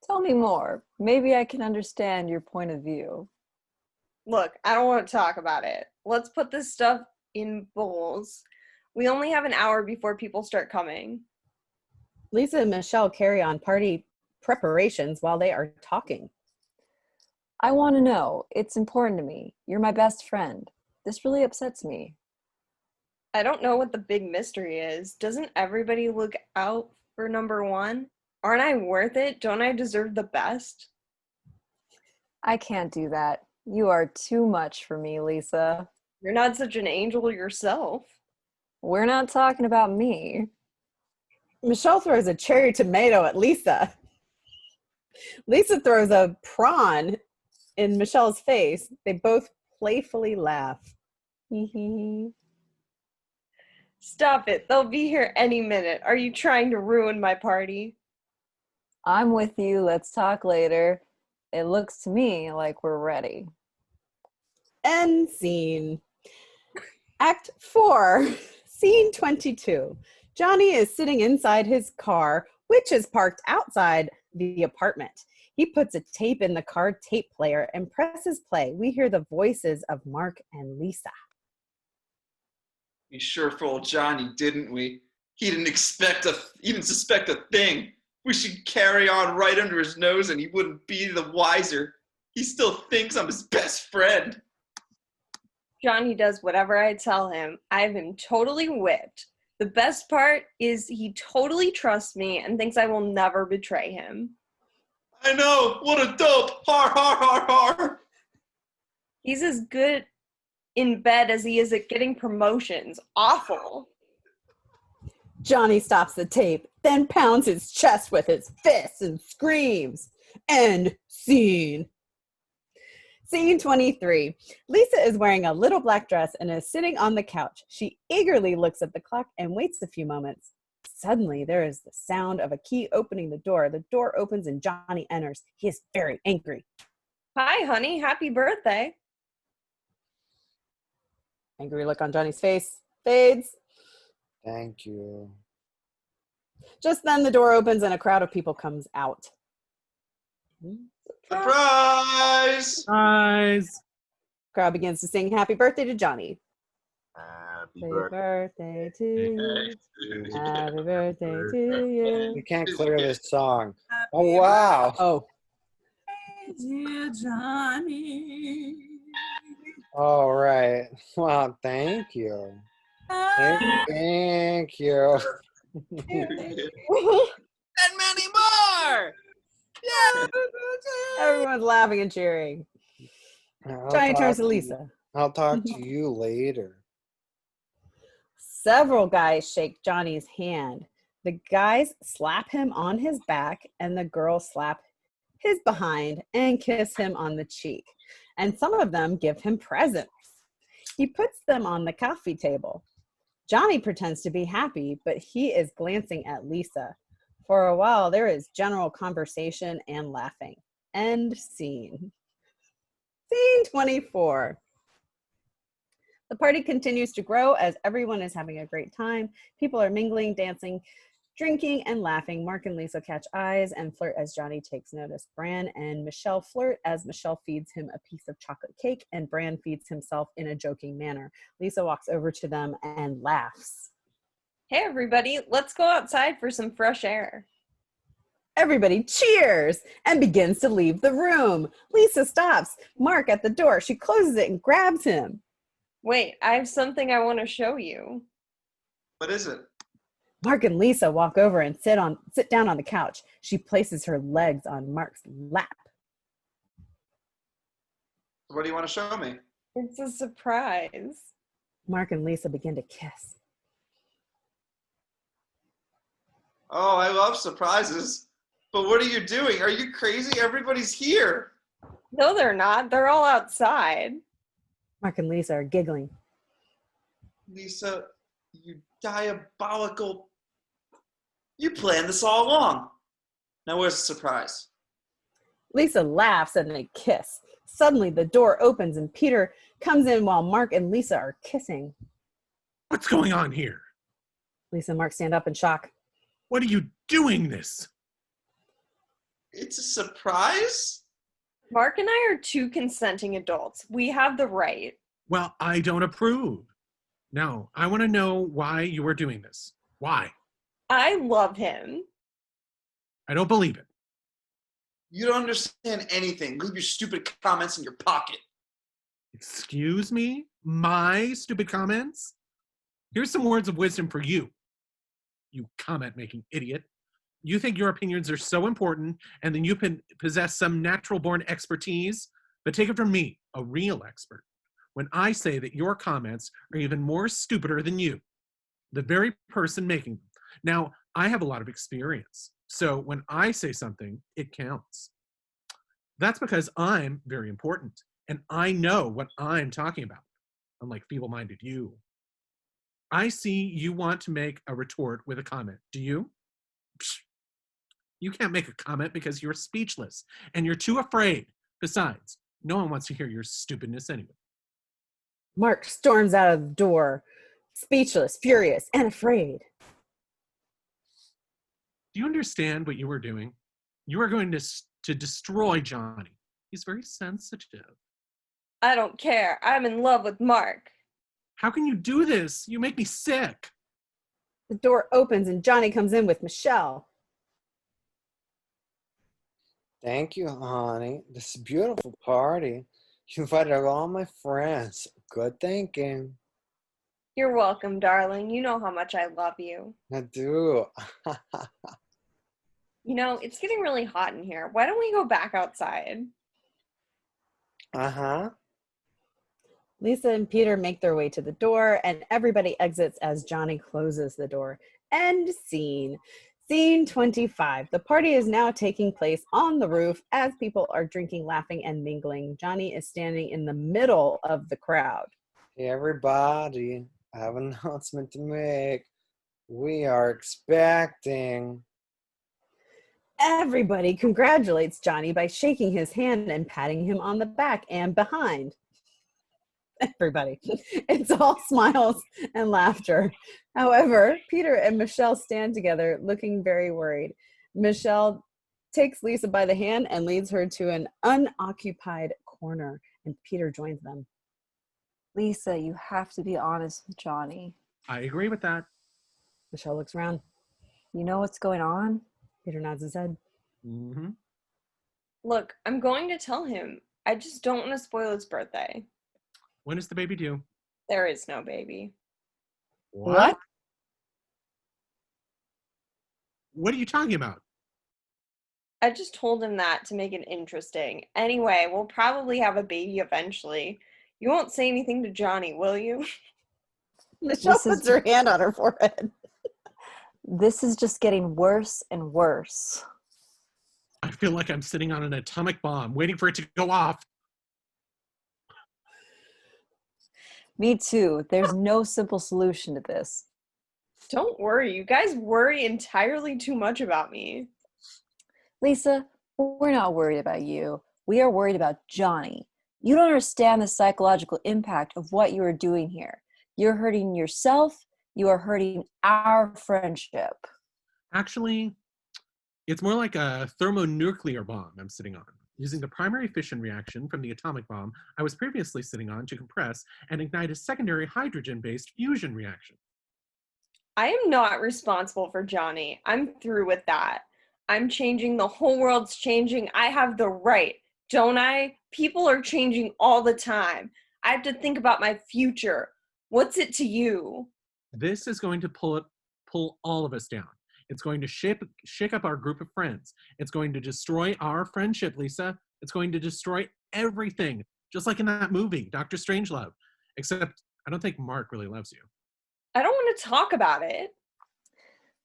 Tell me more. Maybe I can understand your point of view. Look, I don't want to talk about it. Let's put this stuff in bowls. We only have an hour before people start coming. Lisa and Michelle carry on party preparations while they are talking. I want to know. It's important to me. You're my best friend. This really upsets me. I don't know what the big mystery is. Doesn't everybody look out for number one? Aren't I worth it? Don't I deserve the best? I can't do that. You are too much for me, Lisa. You're not such an angel yourself. We're not talking about me. Michelle throws a cherry tomato at Lisa. Lisa throws a prawn in Michelle's face. They both playfully laugh. Stop it. They'll be here any minute. Are you trying to ruin my party? I'm with you. Let's talk later. It looks to me like we're ready. End scene. Act 4, scene 22. Johnny is sitting inside his car, which is parked outside the apartment. He puts a tape in the car tape player and presses play. We hear the voices of Mark and Lisa. We sure fooled Johnny, didn't we? He didn't even suspect a thing. We should carry on right under his nose and he wouldn't be the wiser. He still thinks I'm his best friend. Johnny does whatever I tell him. I have him totally whipped. The best part is he totally trusts me and thinks I will never betray him. I know, what a dope. Har, har, har, har. He's as good in bed as he is at getting promotions. Awful. Johnny stops the tape, then pounds his chest with his fists and screams. End scene. Scene 23. Lisa is wearing a little black dress and is sitting on the couch. She eagerly looks at the clock and waits a few moments. Suddenly, there is the sound of a key opening the door. The door opens and Johnny enters. He is very angry. Hi, honey. Happy birthday. Angry look on Johnny's face fades. Thank you. Just then, the door opens and a crowd of people comes out. Surprise! Surprise! Crowd begins to sing happy birthday to Johnny. Happy Happy birthday. birthday to you. Happy birthday to you. You can't clear this song. Oh, wow. Oh, Dear Johnny. All right. Well, thank you. Thank you. And many more! everyone's laughing and cheering. Johnny turns to Lisa. I'll talk to you later. Several guys shake Johnny's hand. The guys slap him on his back, and the girls slap his behind and kiss him on the cheek. And some of them give him presents. He puts them on the coffee table. Johnny pretends to be happy, but he is glancing at Lisa. For a while, there is general conversation and laughing. End scene. Scene 24. The party continues to grow as everyone is having a great time. People are mingling, dancing, drinking, and laughing. Mark and Lisa catch eyes and flirt as Johnny takes notice. Bran and Michelle flirt as Michelle feeds him a piece of chocolate cake and Bran feeds himself in a joking manner. Lisa walks over to them and laughs. Hey, everybody. Let's go outside for some fresh air. Everybody cheers and begins to leave the room. Lisa stops Mark at the door. She closes it and grabs him. Wait, I have something I want to show you. What is it? Mark and Lisa walk over and sit down on the couch. She places her legs on Mark's lap. What do you want to show me? It's a surprise. Mark and Lisa begin to kiss. Oh, I love surprises. But what are you doing? Are you crazy? Everybody's here. No, they're not. They're all outside. Mark and Lisa are giggling. Lisa, you diabolical. You planned this all along. Now where's the surprise? Lisa laughs and they kiss. Suddenly, the door opens and Peter comes in while Mark and Lisa are kissing. What's going on here? Lisa and Mark stand up in shock. What are you doing this? It's a surprise? Mark and I are two consenting adults. We have the right. Well, I don't approve. No, I want to know why you are doing this. Why? I love him. I don't believe it. You don't understand anything. Leave your stupid comments in your pocket. Excuse me? My stupid comments? Here's some words of wisdom for you, you comment-making idiot. You think your opinions are so important and then you possess some natural-born expertise, but take it from me, a real expert, when I say that your comments are even more stupider than you, the very person making them. Now, I have a lot of experience, so when I say something, it counts. That's because I'm very important, and I know what I'm talking about, unlike feeble-minded you. I see you want to make a retort with a comment. Do you? Psh, you can't make a comment because you're speechless, and you're too afraid. Besides, no one wants to hear your stupidness anyway. Mark storms out of the door, speechless, furious, and afraid. Do you understand what you are doing? You are going to destroy Johnny. He's very sensitive. I don't care. I'm in love with Mark. How can you do this? You make me sick. The door opens and Johnny comes in with Michelle. Thank you, honey. This is a beautiful party. You invited all my friends. Good thinking. You're welcome, darling. You know how much I love you. I do. You know, it's getting really hot in here. Why don't we go back outside? Uh-huh. Lisa and Peter make their way to the door and everybody exits as Johnny closes the door. End scene. Scene 25. The party is now taking place on the roof as people are drinking, laughing, and mingling. Johnny is standing in the middle of the crowd. Hey, everybody. I have an announcement to make. We are expecting. Everybody congratulates Johnny by shaking his hand and patting him on the back and behind. Everybody. It's all smiles and laughter. However, Peter and Michelle stand together looking very worried. Michelle takes Lisa by the hand and leads her to an unoccupied corner, and Peter joins them. Lisa, you have to be honest with Johnny. I agree with that. Michelle looks around. You know what's going on? Peter nods his head. Mm-hmm. Look, I'm going to tell him. I just don't want to spoil his birthday. When is the baby due? There is no baby. What? What are you talking about? I just told him that to make it interesting. Anyway, we'll probably have a baby eventually. You won't say anything to Johnny, will you? Michelle puts her hand on her forehead. This is just getting worse and worse. I feel like I'm sitting on an atomic bomb, waiting for it to go off. Me too. There's no simple solution to this. Don't worry. You guys worry entirely too much about me. Lisa, we're not worried about you. We are worried about Johnny. You don't understand the psychological impact of what you are doing here. You're hurting yourself. You are hurting our friendship. Actually, it's more like a thermonuclear bomb I'm sitting on, using the primary fission reaction from the atomic bomb I was previously sitting on to compress and ignite a secondary hydrogen-based fusion reaction. I am not responsible for Johnny. I'm through with that. I'm changing. The whole world's changing. I have the right, don't I? People are changing all the time. I have to think about my future. What's it to you? This is going to pull pull all of us down. It's going to shake up our group of friends. It's going to destroy our friendship, Lisa. It's going to destroy everything, just like in that movie, Dr. Strangelove. Except I don't think Mark really loves you. I don't want to talk about it.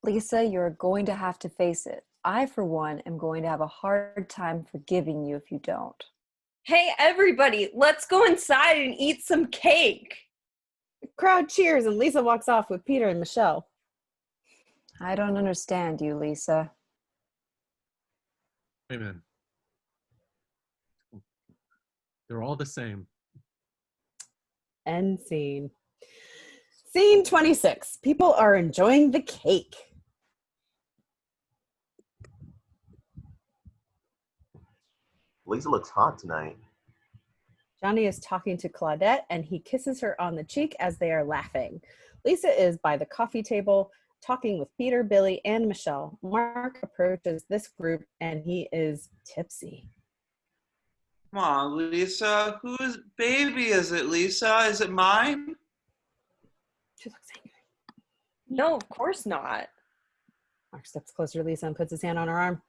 Lisa, you're going to have to face it. I, for one, am going to have a hard time forgiving you if you don't. Hey, everybody, let's go inside and eat some cake. The crowd cheers and Lisa walks off with Peter and Michelle. I don't understand you, Lisa. Amen. They're all the same. End scene. Scene 26. People are enjoying the cake. Lisa looks hot tonight. Johnny is talking to Claudette and he kisses her on the cheek as they are laughing. Lisa is by the coffee table talking with Peter, Billy, and Michelle. Mark approaches this group and he is tipsy. Come on, Lisa. Whose baby is it, Lisa? Is it mine? She looks angry. No, of course not. Mark steps closer to Lisa and puts his hand on her arm.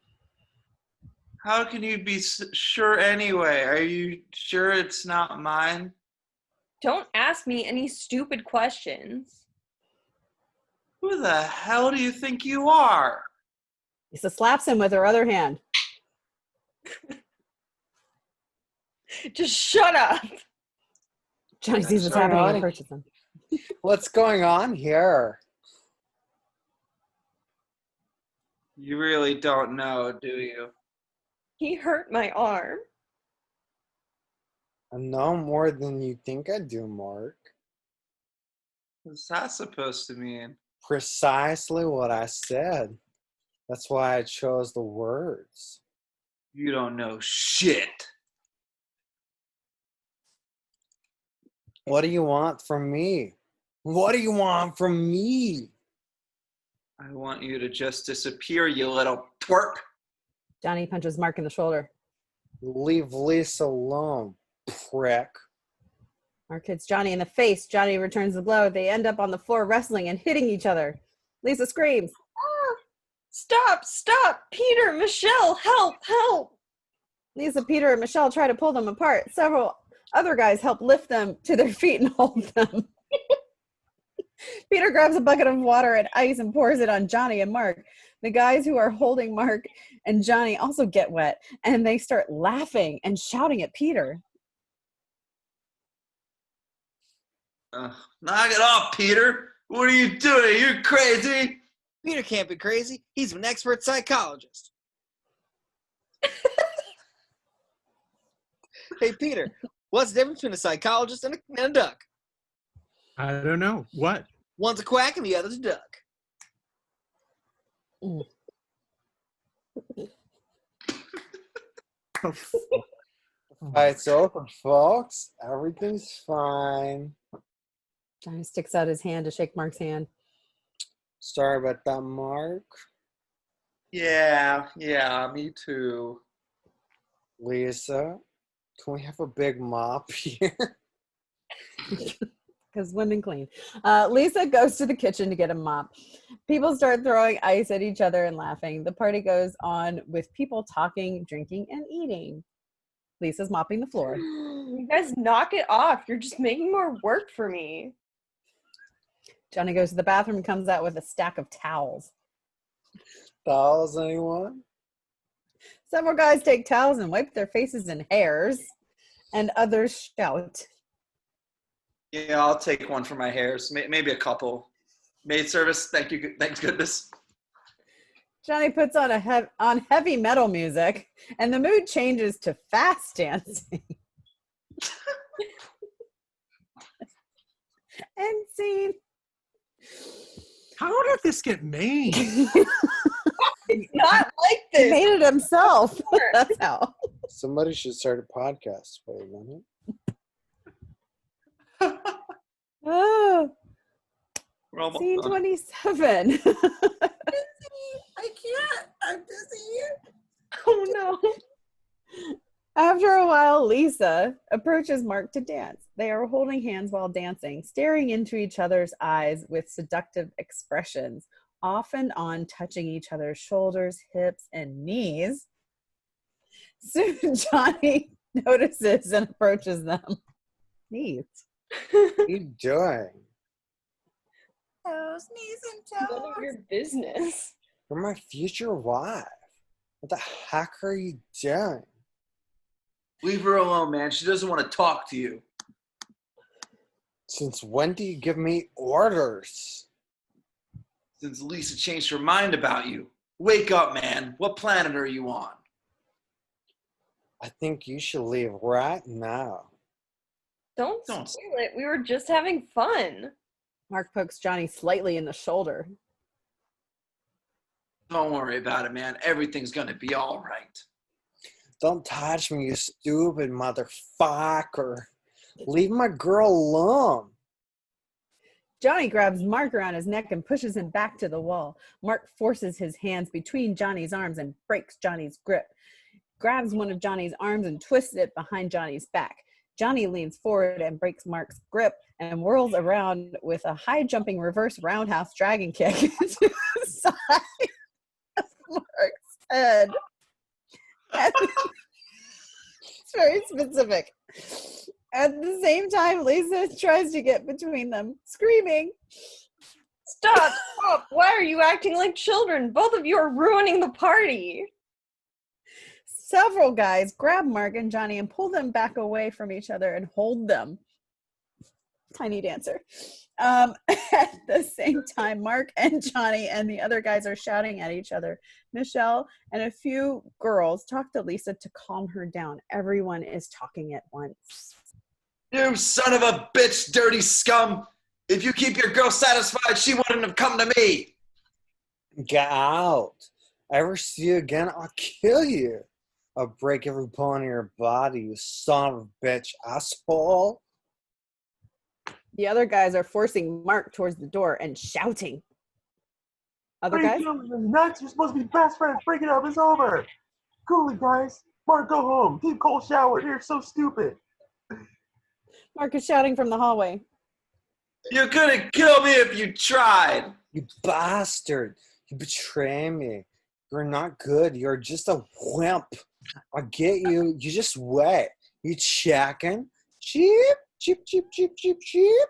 How can you be sure anyway? Are you sure it's not mine? Don't ask me any stupid questions. Who the hell do you think you are? Lisa slaps him with her other hand. Just shut up. Johnny sees what's Sorry, happening and Johnny. approaches him. What's going on here? You really don't know, do you? He hurt my arm. I know more than you think I do, Mark. What's that supposed to mean? Precisely what I said. That's why I chose the words. You don't know shit. What do you want from me? What do you want from me? I want you to just disappear, you little twerp. Johnny punches Mark in the shoulder. Leave Lisa alone, prick. Mark hits Johnny in the face. Johnny returns the blow. They end up on the floor wrestling and hitting each other. Lisa screams. Ah, stop. Peter, Michelle, help. Lisa, Peter, and Michelle try to pull them apart. Several other guys help lift them to their feet and hold them. Peter grabs a bucket of water and ice and pours it on Johnny and Mark. The guys who are holding Mark and Johnny also get wet, and they start laughing and shouting at Peter. Knock it off, Peter. What are you doing? You're crazy. Peter can't be crazy. He's an expert psychologist. Hey, Peter, what's the difference between a psychologist and a duck? I don't know. What? One's a quack and the other's a duck. Fight's over, folks. Everything's fine. Johnny sticks out his hand to shake Mark's hand. Sorry about that, Mark. Yeah, me too. Lisa, can we have a big mop here? Because women clean. Lisa goes to the kitchen to get a mop. People start throwing ice at each other and laughing. The party goes on with people talking, drinking, and eating. Lisa's mopping the floor. You guys knock it off. You're just making more work for me. Johnny goes to the bathroom and comes out with a stack of towels. Towels, anyone? Several guys take towels and wipe their faces and hairs, and others shout. Yeah, I'll take one for my hairs. Maybe a couple. Maid service, thank you. Thanks goodness. Johnny puts on on heavy metal music, and the mood changes to fast dancing. End scene. How did this get made? It's not like He this. made it himself. That's how. Somebody should start a podcast. Wait a minute. Oh, We're almost scene done. 27. I can't. I'm busy. Oh no. After a while, Lisa approaches Mark to dance. They are holding hands while dancing, staring into each other's eyes with seductive expressions. off and on, touching each other's shoulders, hips, and knees. Soon Johnny notices and approaches them. Knees. What are you doing? Toes, knees, and None of toes. your business. You're my future wife. What the heck are you doing? Leave her alone, man. She doesn't want to talk to you. Since when do you give me orders? Since Lisa changed her mind about you. Wake up, man. What planet are you on? I think you should leave right now. Don't Don't. spoil it. We were just having fun. Mark pokes Johnny slightly in the shoulder. Don't worry about it, man. Everything's gonna be all right. Don't touch me, you stupid motherfucker. Leave my girl alone. Johnny grabs Mark around his neck and pushes him back to the wall. Mark forces his hands between Johnny's arms and breaks Johnny's grip. Grabs one of Johnny's arms and twists it behind Johnny's back. Johnny leans forward and breaks Mark's grip and whirls around with a high-jumping reverse roundhouse dragon kick to the side of Mark's head. It's very specific. At the same time, Lisa tries to get between them, screaming. Stop! Stop! Why are you acting like children? Both of you are ruining the party. Several guys grab Mark and Johnny and pull them back away from each other and hold them. Tiny dancer. At the same time, Mark and Johnny and the other guys are shouting at each other. Michelle and a few girls talk to Lisa to calm her down. Everyone is talking at once. You son of a bitch, dirty scum. If you keep your girl satisfied, she wouldn't have come to me. Get out. Ever see you again, I'll kill you. I'll break every bone in your body, you son of a bitch, asshole. The other guys are forcing Mark towards the door and shouting. Other guys? Nuts, you're supposed to be best friends. Break it up, it's over. Cool it, guys. Mark, go home. Keep Cole showered. You're so stupid. Mark is shouting from the hallway. You couldn't kill me if you tried. You bastard. You betray me. You're not good. You're just a wimp. I get you. You just wait. You checking? Cheap, cheap, cheap, cheap, cheap, cheap.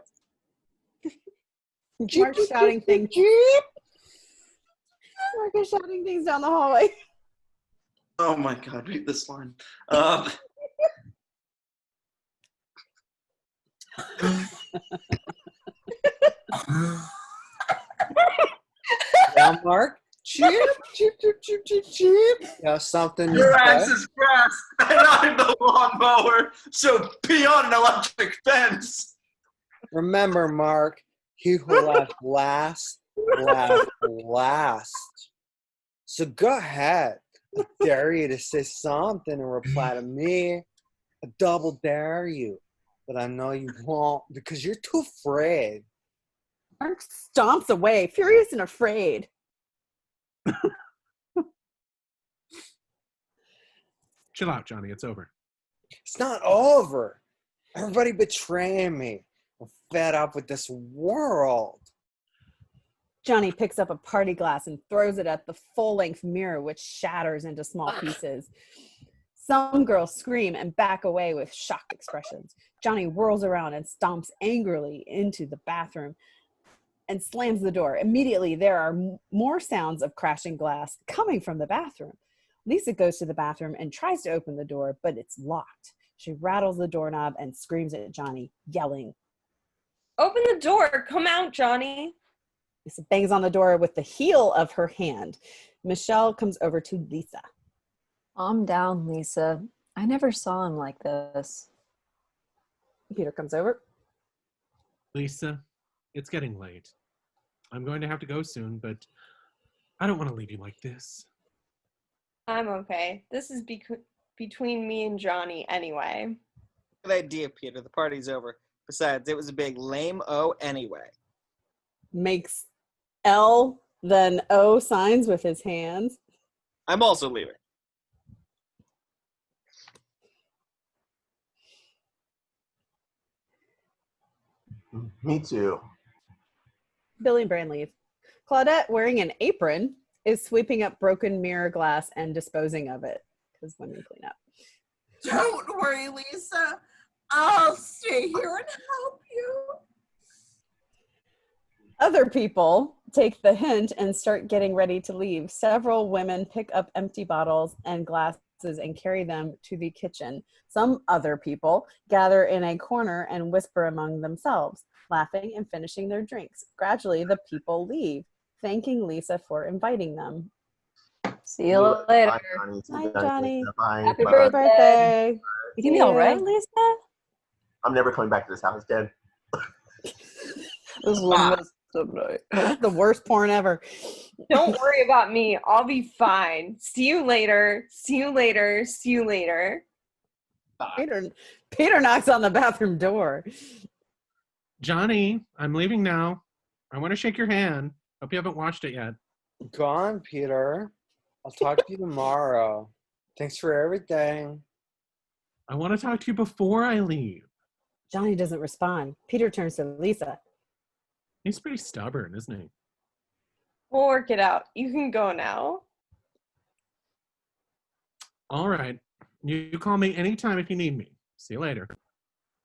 Cheap, Mark's cheap, shouting cheap, things. cheap. Mark is shouting things down the hallway. Oh my God, read this line. Yeah, Mark. Cheap, cheap, cheap, cheap, cheap, cheap. Yeah, something. Your to ass say? is grass, and I'm the lawnmower, so pee on an electric fence. Remember, Mark, he who laughs last, laughs last. So go ahead. I dare you to say something in reply to me. I double dare you. But I know you won't because you're too afraid. Mark stomps away, furious and afraid. Chill out, Johnny. It's over. It's not over. Everybody betraying me. I'm fed up with this world. Johnny picks up a party glass and throws it at the full-length mirror, which shatters into small pieces. Some girls scream and back away with shocked expressions. Johnny whirls around and stomps angrily into the bathroom and slams the door. Immediately, there are more sounds of crashing glass coming from the bathroom. Lisa goes to the bathroom and tries to open the door, but it's locked. She rattles the doorknob and screams at Johnny, yelling. Open the door. Come out, Johnny. Lisa bangs on the door with the heel of her hand. Michelle comes over to Lisa. Calm down, Lisa. I never saw him like this. Peter comes over. Lisa, it's getting late. I'm going to have to go soon, but I don't want to leave you like this. I'm okay. This is between me and Johnny anyway. Good idea, Peter. The party's over. Besides, it was a big lame-o anyway. Makes L then O signs with his hands. I'm also leaving. Me too. Billy and Bran leave. Claudette, wearing an apron, is sweeping up broken mirror glass and disposing of it because women clean up. Don't worry, Lisa. I'll stay here and help you. Other people take the hint and start getting ready to leave. Several women pick up empty bottles and glasses and carry them to the kitchen. Some other people gather in a corner and whisper among themselves, laughing and finishing their drinks. Gradually, the people leave, thanking Lisa for inviting them. See you later. Bye, Johnny. See you Bye, guys Johnny. later. Bye. Happy Bye. Happy birthday. birthday. You gonna be all right, Lisa? I'm never coming back to this house again. This is one messed up night. The worst porn ever. Don't worry about me. I'll be fine. See you later. See you later. See you later. Peter knocks on the bathroom door. Johnny, I'm leaving now. I want to shake your hand. Hope you haven't washed it yet. Go on, Peter. I'll talk to you tomorrow. Thanks for everything. I want to talk to you before I leave. Johnny doesn't respond. Peter turns to Lisa. He's pretty stubborn, isn't he? We'll work it out. You can go now. All right. You call me anytime if you need me. See you later.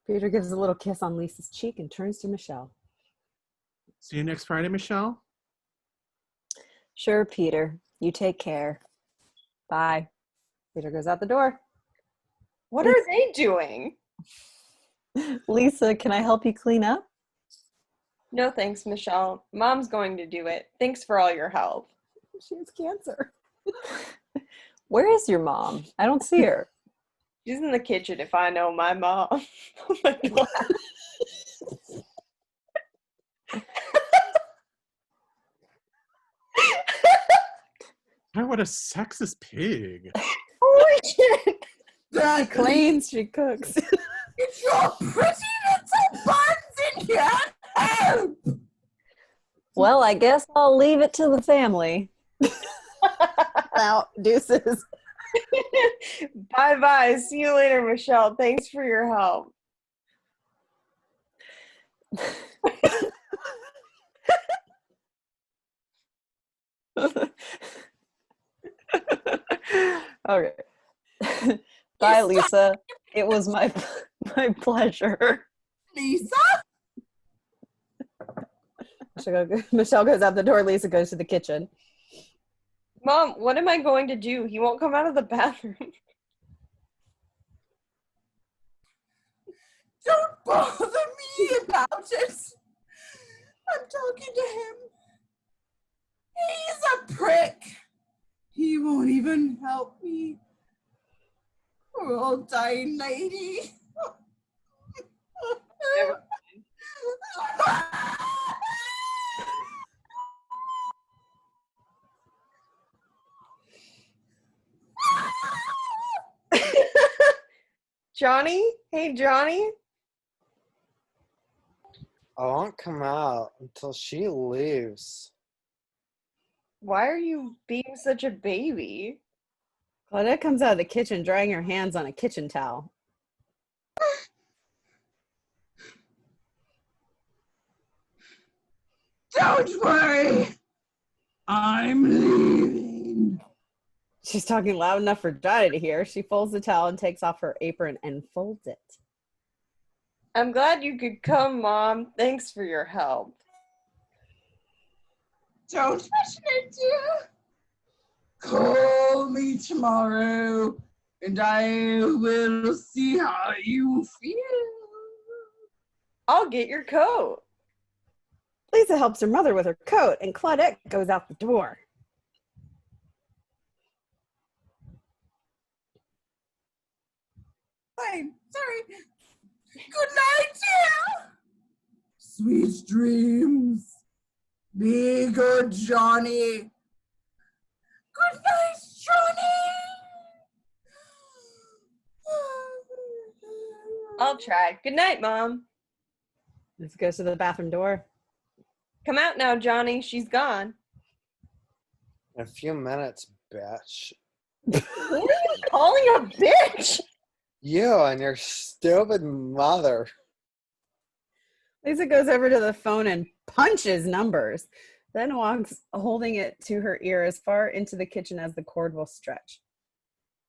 Peter gives a little kiss on Lisa's cheek and turns to Michelle. See you next Friday, Michelle. Sure, Peter. You take care. Bye. Peter goes out the door. What are they doing? Lisa, can I help you clean up? No thanks, Michelle. Mom's going to do it. Thanks for all your help. She has cancer. Where is your mom? I don't see her. She's in the kitchen if I know my mom. Oh my God. God, what a sexist pig. Holy shit. She cleans, she cooks. It's your pretty little buns in here. Help! Well, I guess I'll leave it to the family. Out, deuces. Bye-bye. See you later, Michelle. Thanks for your help. Okay. Bye, Lisa. It was my pleasure. Lisa? Michelle goes out the door. Lisa goes to the kitchen. Mom, what am I going to do? He won't come out of the bathroom. Don't bother me about it. I'm talking to him. He's a prick. He won't even help me. We're all dying, lady. Johnny? Hey, Johnny? I won't come out until she leaves. Why are you being such a baby? Claudette comes out of the kitchen drying her hands on a kitchen towel. Don't worry. I'm leaving. She's talking loud enough for Johnny to hear. She folds the towel and takes off her apron and folds it. I'm glad you could come, Mom. Thanks for your help. Don't mention it, dear. Call me tomorrow, and I will see how you feel. I'll get your coat. Lisa helps her mother with her coat, and Claudette goes out the door. Fine, sorry. Good night, dear. Sweet dreams. Be good, Johnny. Good night, Johnny. I'll try. Good night, Mom. Lisa goes to the bathroom door. Come out now, Johnny. She's gone. In a few minutes, bitch. Who are you calling a bitch? You and your stupid mother. Lisa goes over to the phone and punches numbers. then walks holding it to her ear as far into the kitchen as the cord will stretch.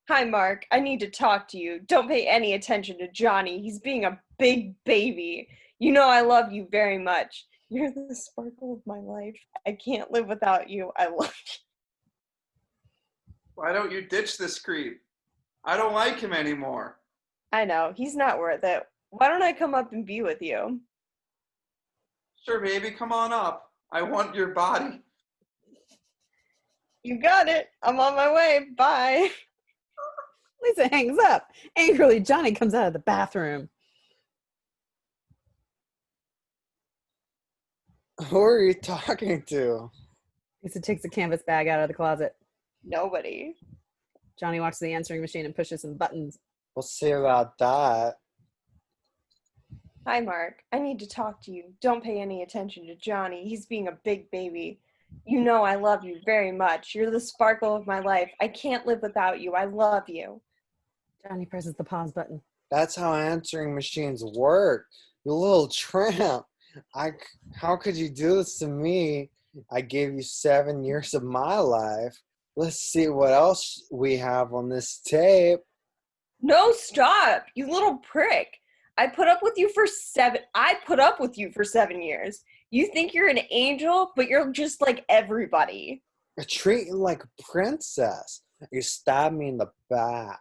Hi, Mark. I need to talk to you. Don't pay any attention to Johnny. He's being a big baby. You know I love you very much. You're the sparkle of my life. I can't live without you. I love you. Why don't you ditch this creep? I don't like him anymore. I know. He's not worth it. Why don't I come up and be with you? Sure, baby, come on up. I want your body. You got it. I'm on my way. Bye. Lisa hangs up. Angrily, Johnny comes out of the bathroom. Who are you talking to? Lisa takes a canvas bag out of the closet. Nobody. Johnny walks to the answering machine and pushes some buttons. We'll see about that. Hi, Mark. I need to talk to you. Don't pay any attention to Johnny. He's being a big baby. You know I love you very much. You're the sparkle of my life. I can't live without you. I love you. Johnny presses the pause button. That's how answering machines work. You little tramp. How could you do this to me? I gave you 7 years of my life. Let's see what else we have on this tape. No, stop. You little prick. I put up with you for 7 years. You think you're an angel, but you're just like everybody. I treat you like a princess. You stabbed me in the back.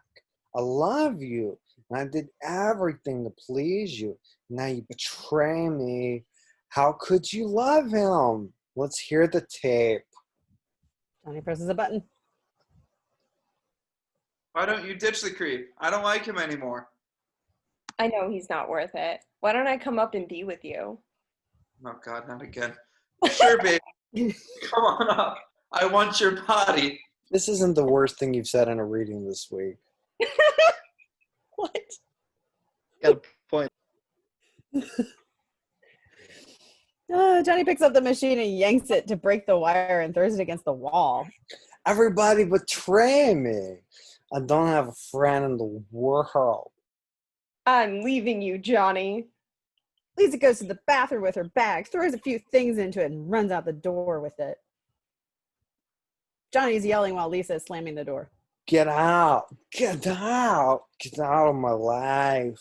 I love you, and I did everything to please you. Now you betray me. How could you love him? Let's hear the tape. Johnny presses a button. Why don't you ditch the creep? I don't like him anymore. I know he's not worth it. Why don't I come up and be with you? Oh, God, not again. Sure, baby. Come on up. I want your body. This isn't the worst thing you've said in a reading this week. What? Got a point. Johnny picks up the machine and yanks it to break the wire and throws it against the wall. Everybody betray me. I don't have a friend in the world. I'm leaving you, Johnny. Lisa goes to the bathroom with her bag, throws a few things into it, and runs out the door with it. Johnny's yelling while Lisa is slamming the door. Get out. Get out. Get out of my life.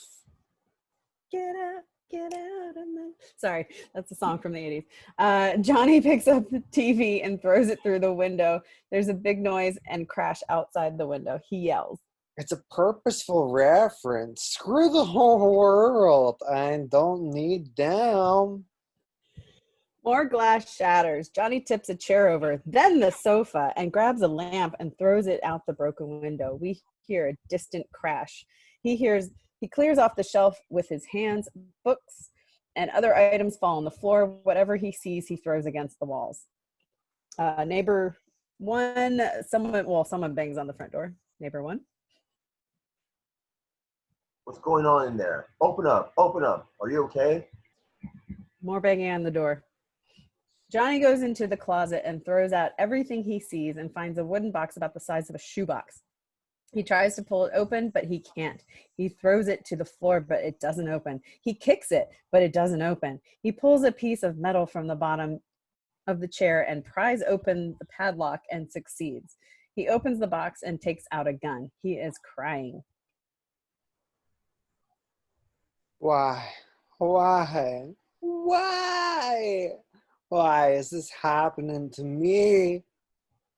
Get out. Get out of my... Sorry, that's a song from the 80s. Johnny picks up the TV and throws it through the window. There's a big noise and crash outside the window. He yells. It's a purposeful reference. Screw the whole world. I don't need them. More glass shatters. Johnny tips a chair over, then the sofa, and grabs a lamp and throws it out the broken window. We hear a distant crash. He clears off the shelf with his hands. Books and other items fall on the floor. Whatever he sees, he throws against the walls. Neighbor one, someone bangs on the front door. Neighbor one. What's going on in there? Open up. Open up. Are you okay? More banging on the door. Johnny goes into the closet and throws out everything he sees and finds a wooden box about the size of a shoebox. He tries to pull it open, but he can't. He throws it to the floor, but it doesn't open. He kicks it, but it doesn't open. He pulls a piece of metal from the bottom of the chair and pries open the padlock and succeeds. He opens the box and takes out a gun. He is crying. Why? Why? Why? Why is this happening to me?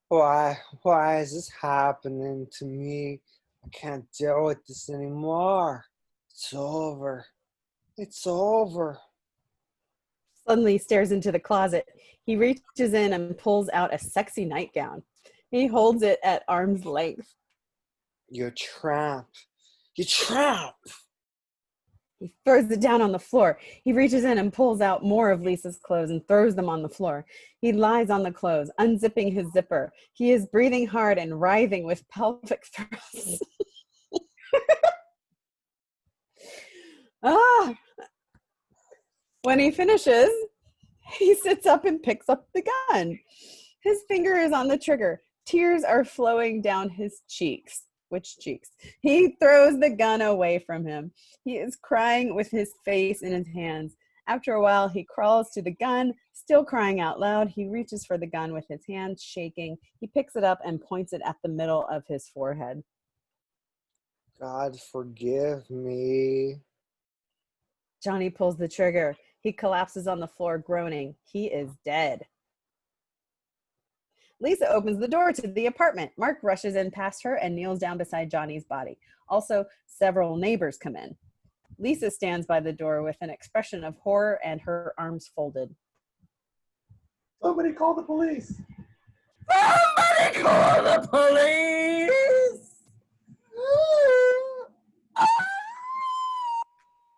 Why is this happening to me? I can't deal with this anymore. It's over. It's over. Suddenly he stares into the closet. He reaches in and pulls out a sexy nightgown. He holds it at arm's length. You tramp. You tramp. He throws it down on the floor. He reaches in and pulls out more of Lisa's clothes and throws them on the floor. He lies on the clothes, unzipping his zipper. He is breathing hard and writhing with pelvic thrusts. When he finishes, he sits up and picks up the gun. His finger is on the trigger. Tears are flowing down his cheeks. Which cheeks? He throws the gun away from him. He is crying with his face in his hands. After a while, he crawls to the gun, still crying out loud. He reaches for the gun with his hands shaking. He picks it up and points it at the middle of his forehead. God, forgive me. Johnny pulls the trigger. He collapses on the floor, groaning. He is dead. Lisa opens the door to the apartment. Mark rushes in past her and kneels down beside Johnny's body. Also, several neighbors come in. Lisa stands by the door with an expression of horror and her arms folded. Somebody call the police. Somebody call the police!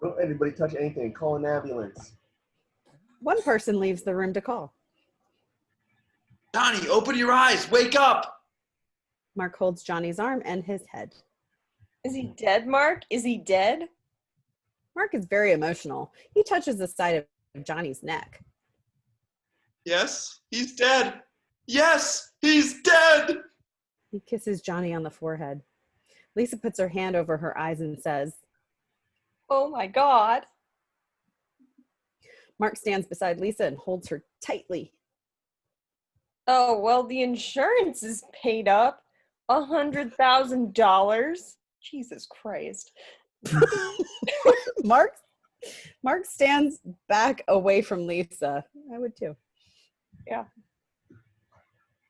Don't anybody touch anything. Call an ambulance. One person leaves the room to call. Johnny, open your eyes. Wake up. Mark holds Johnny's arm and his head. Is he dead, Mark? Is he dead? Mark is very emotional. He touches the side of Johnny's neck. Yes, he's dead. Yes, he's dead. He kisses Johnny on the forehead. Lisa puts her hand over her eyes and says, Oh my God. Mark stands beside Lisa and holds her tightly. Oh, well, the insurance is paid up. $100,000. Jesus Christ. Mark stands back away from Lisa. I would too. Yeah.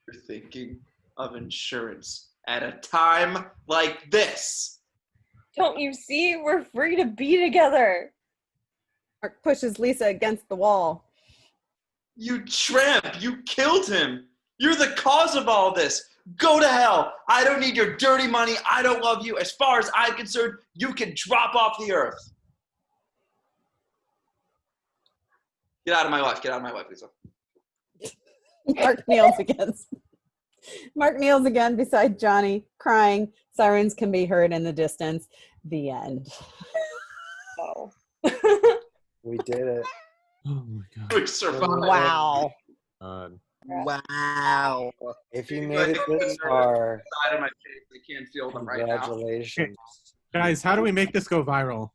You're thinking of insurance at a time like this. Don't you see? We're free to be together. Mark pushes Lisa against the wall. You tramp, you killed him. You're the cause of all this. Go to hell. I don't need your dirty money. I don't love you. As far as I'm concerned, you can drop off the earth. Get out of my life. Get out of my life, Lisa. Mark kneels again beside Johnny, crying. Sirens can be heard in the distance. The end. Oh. We did it. Oh my God. We survived. Wow. God. Wow. If you made it this far, Side of my face. I can't feel them right now. congratulations. Guys, how do we make this go viral?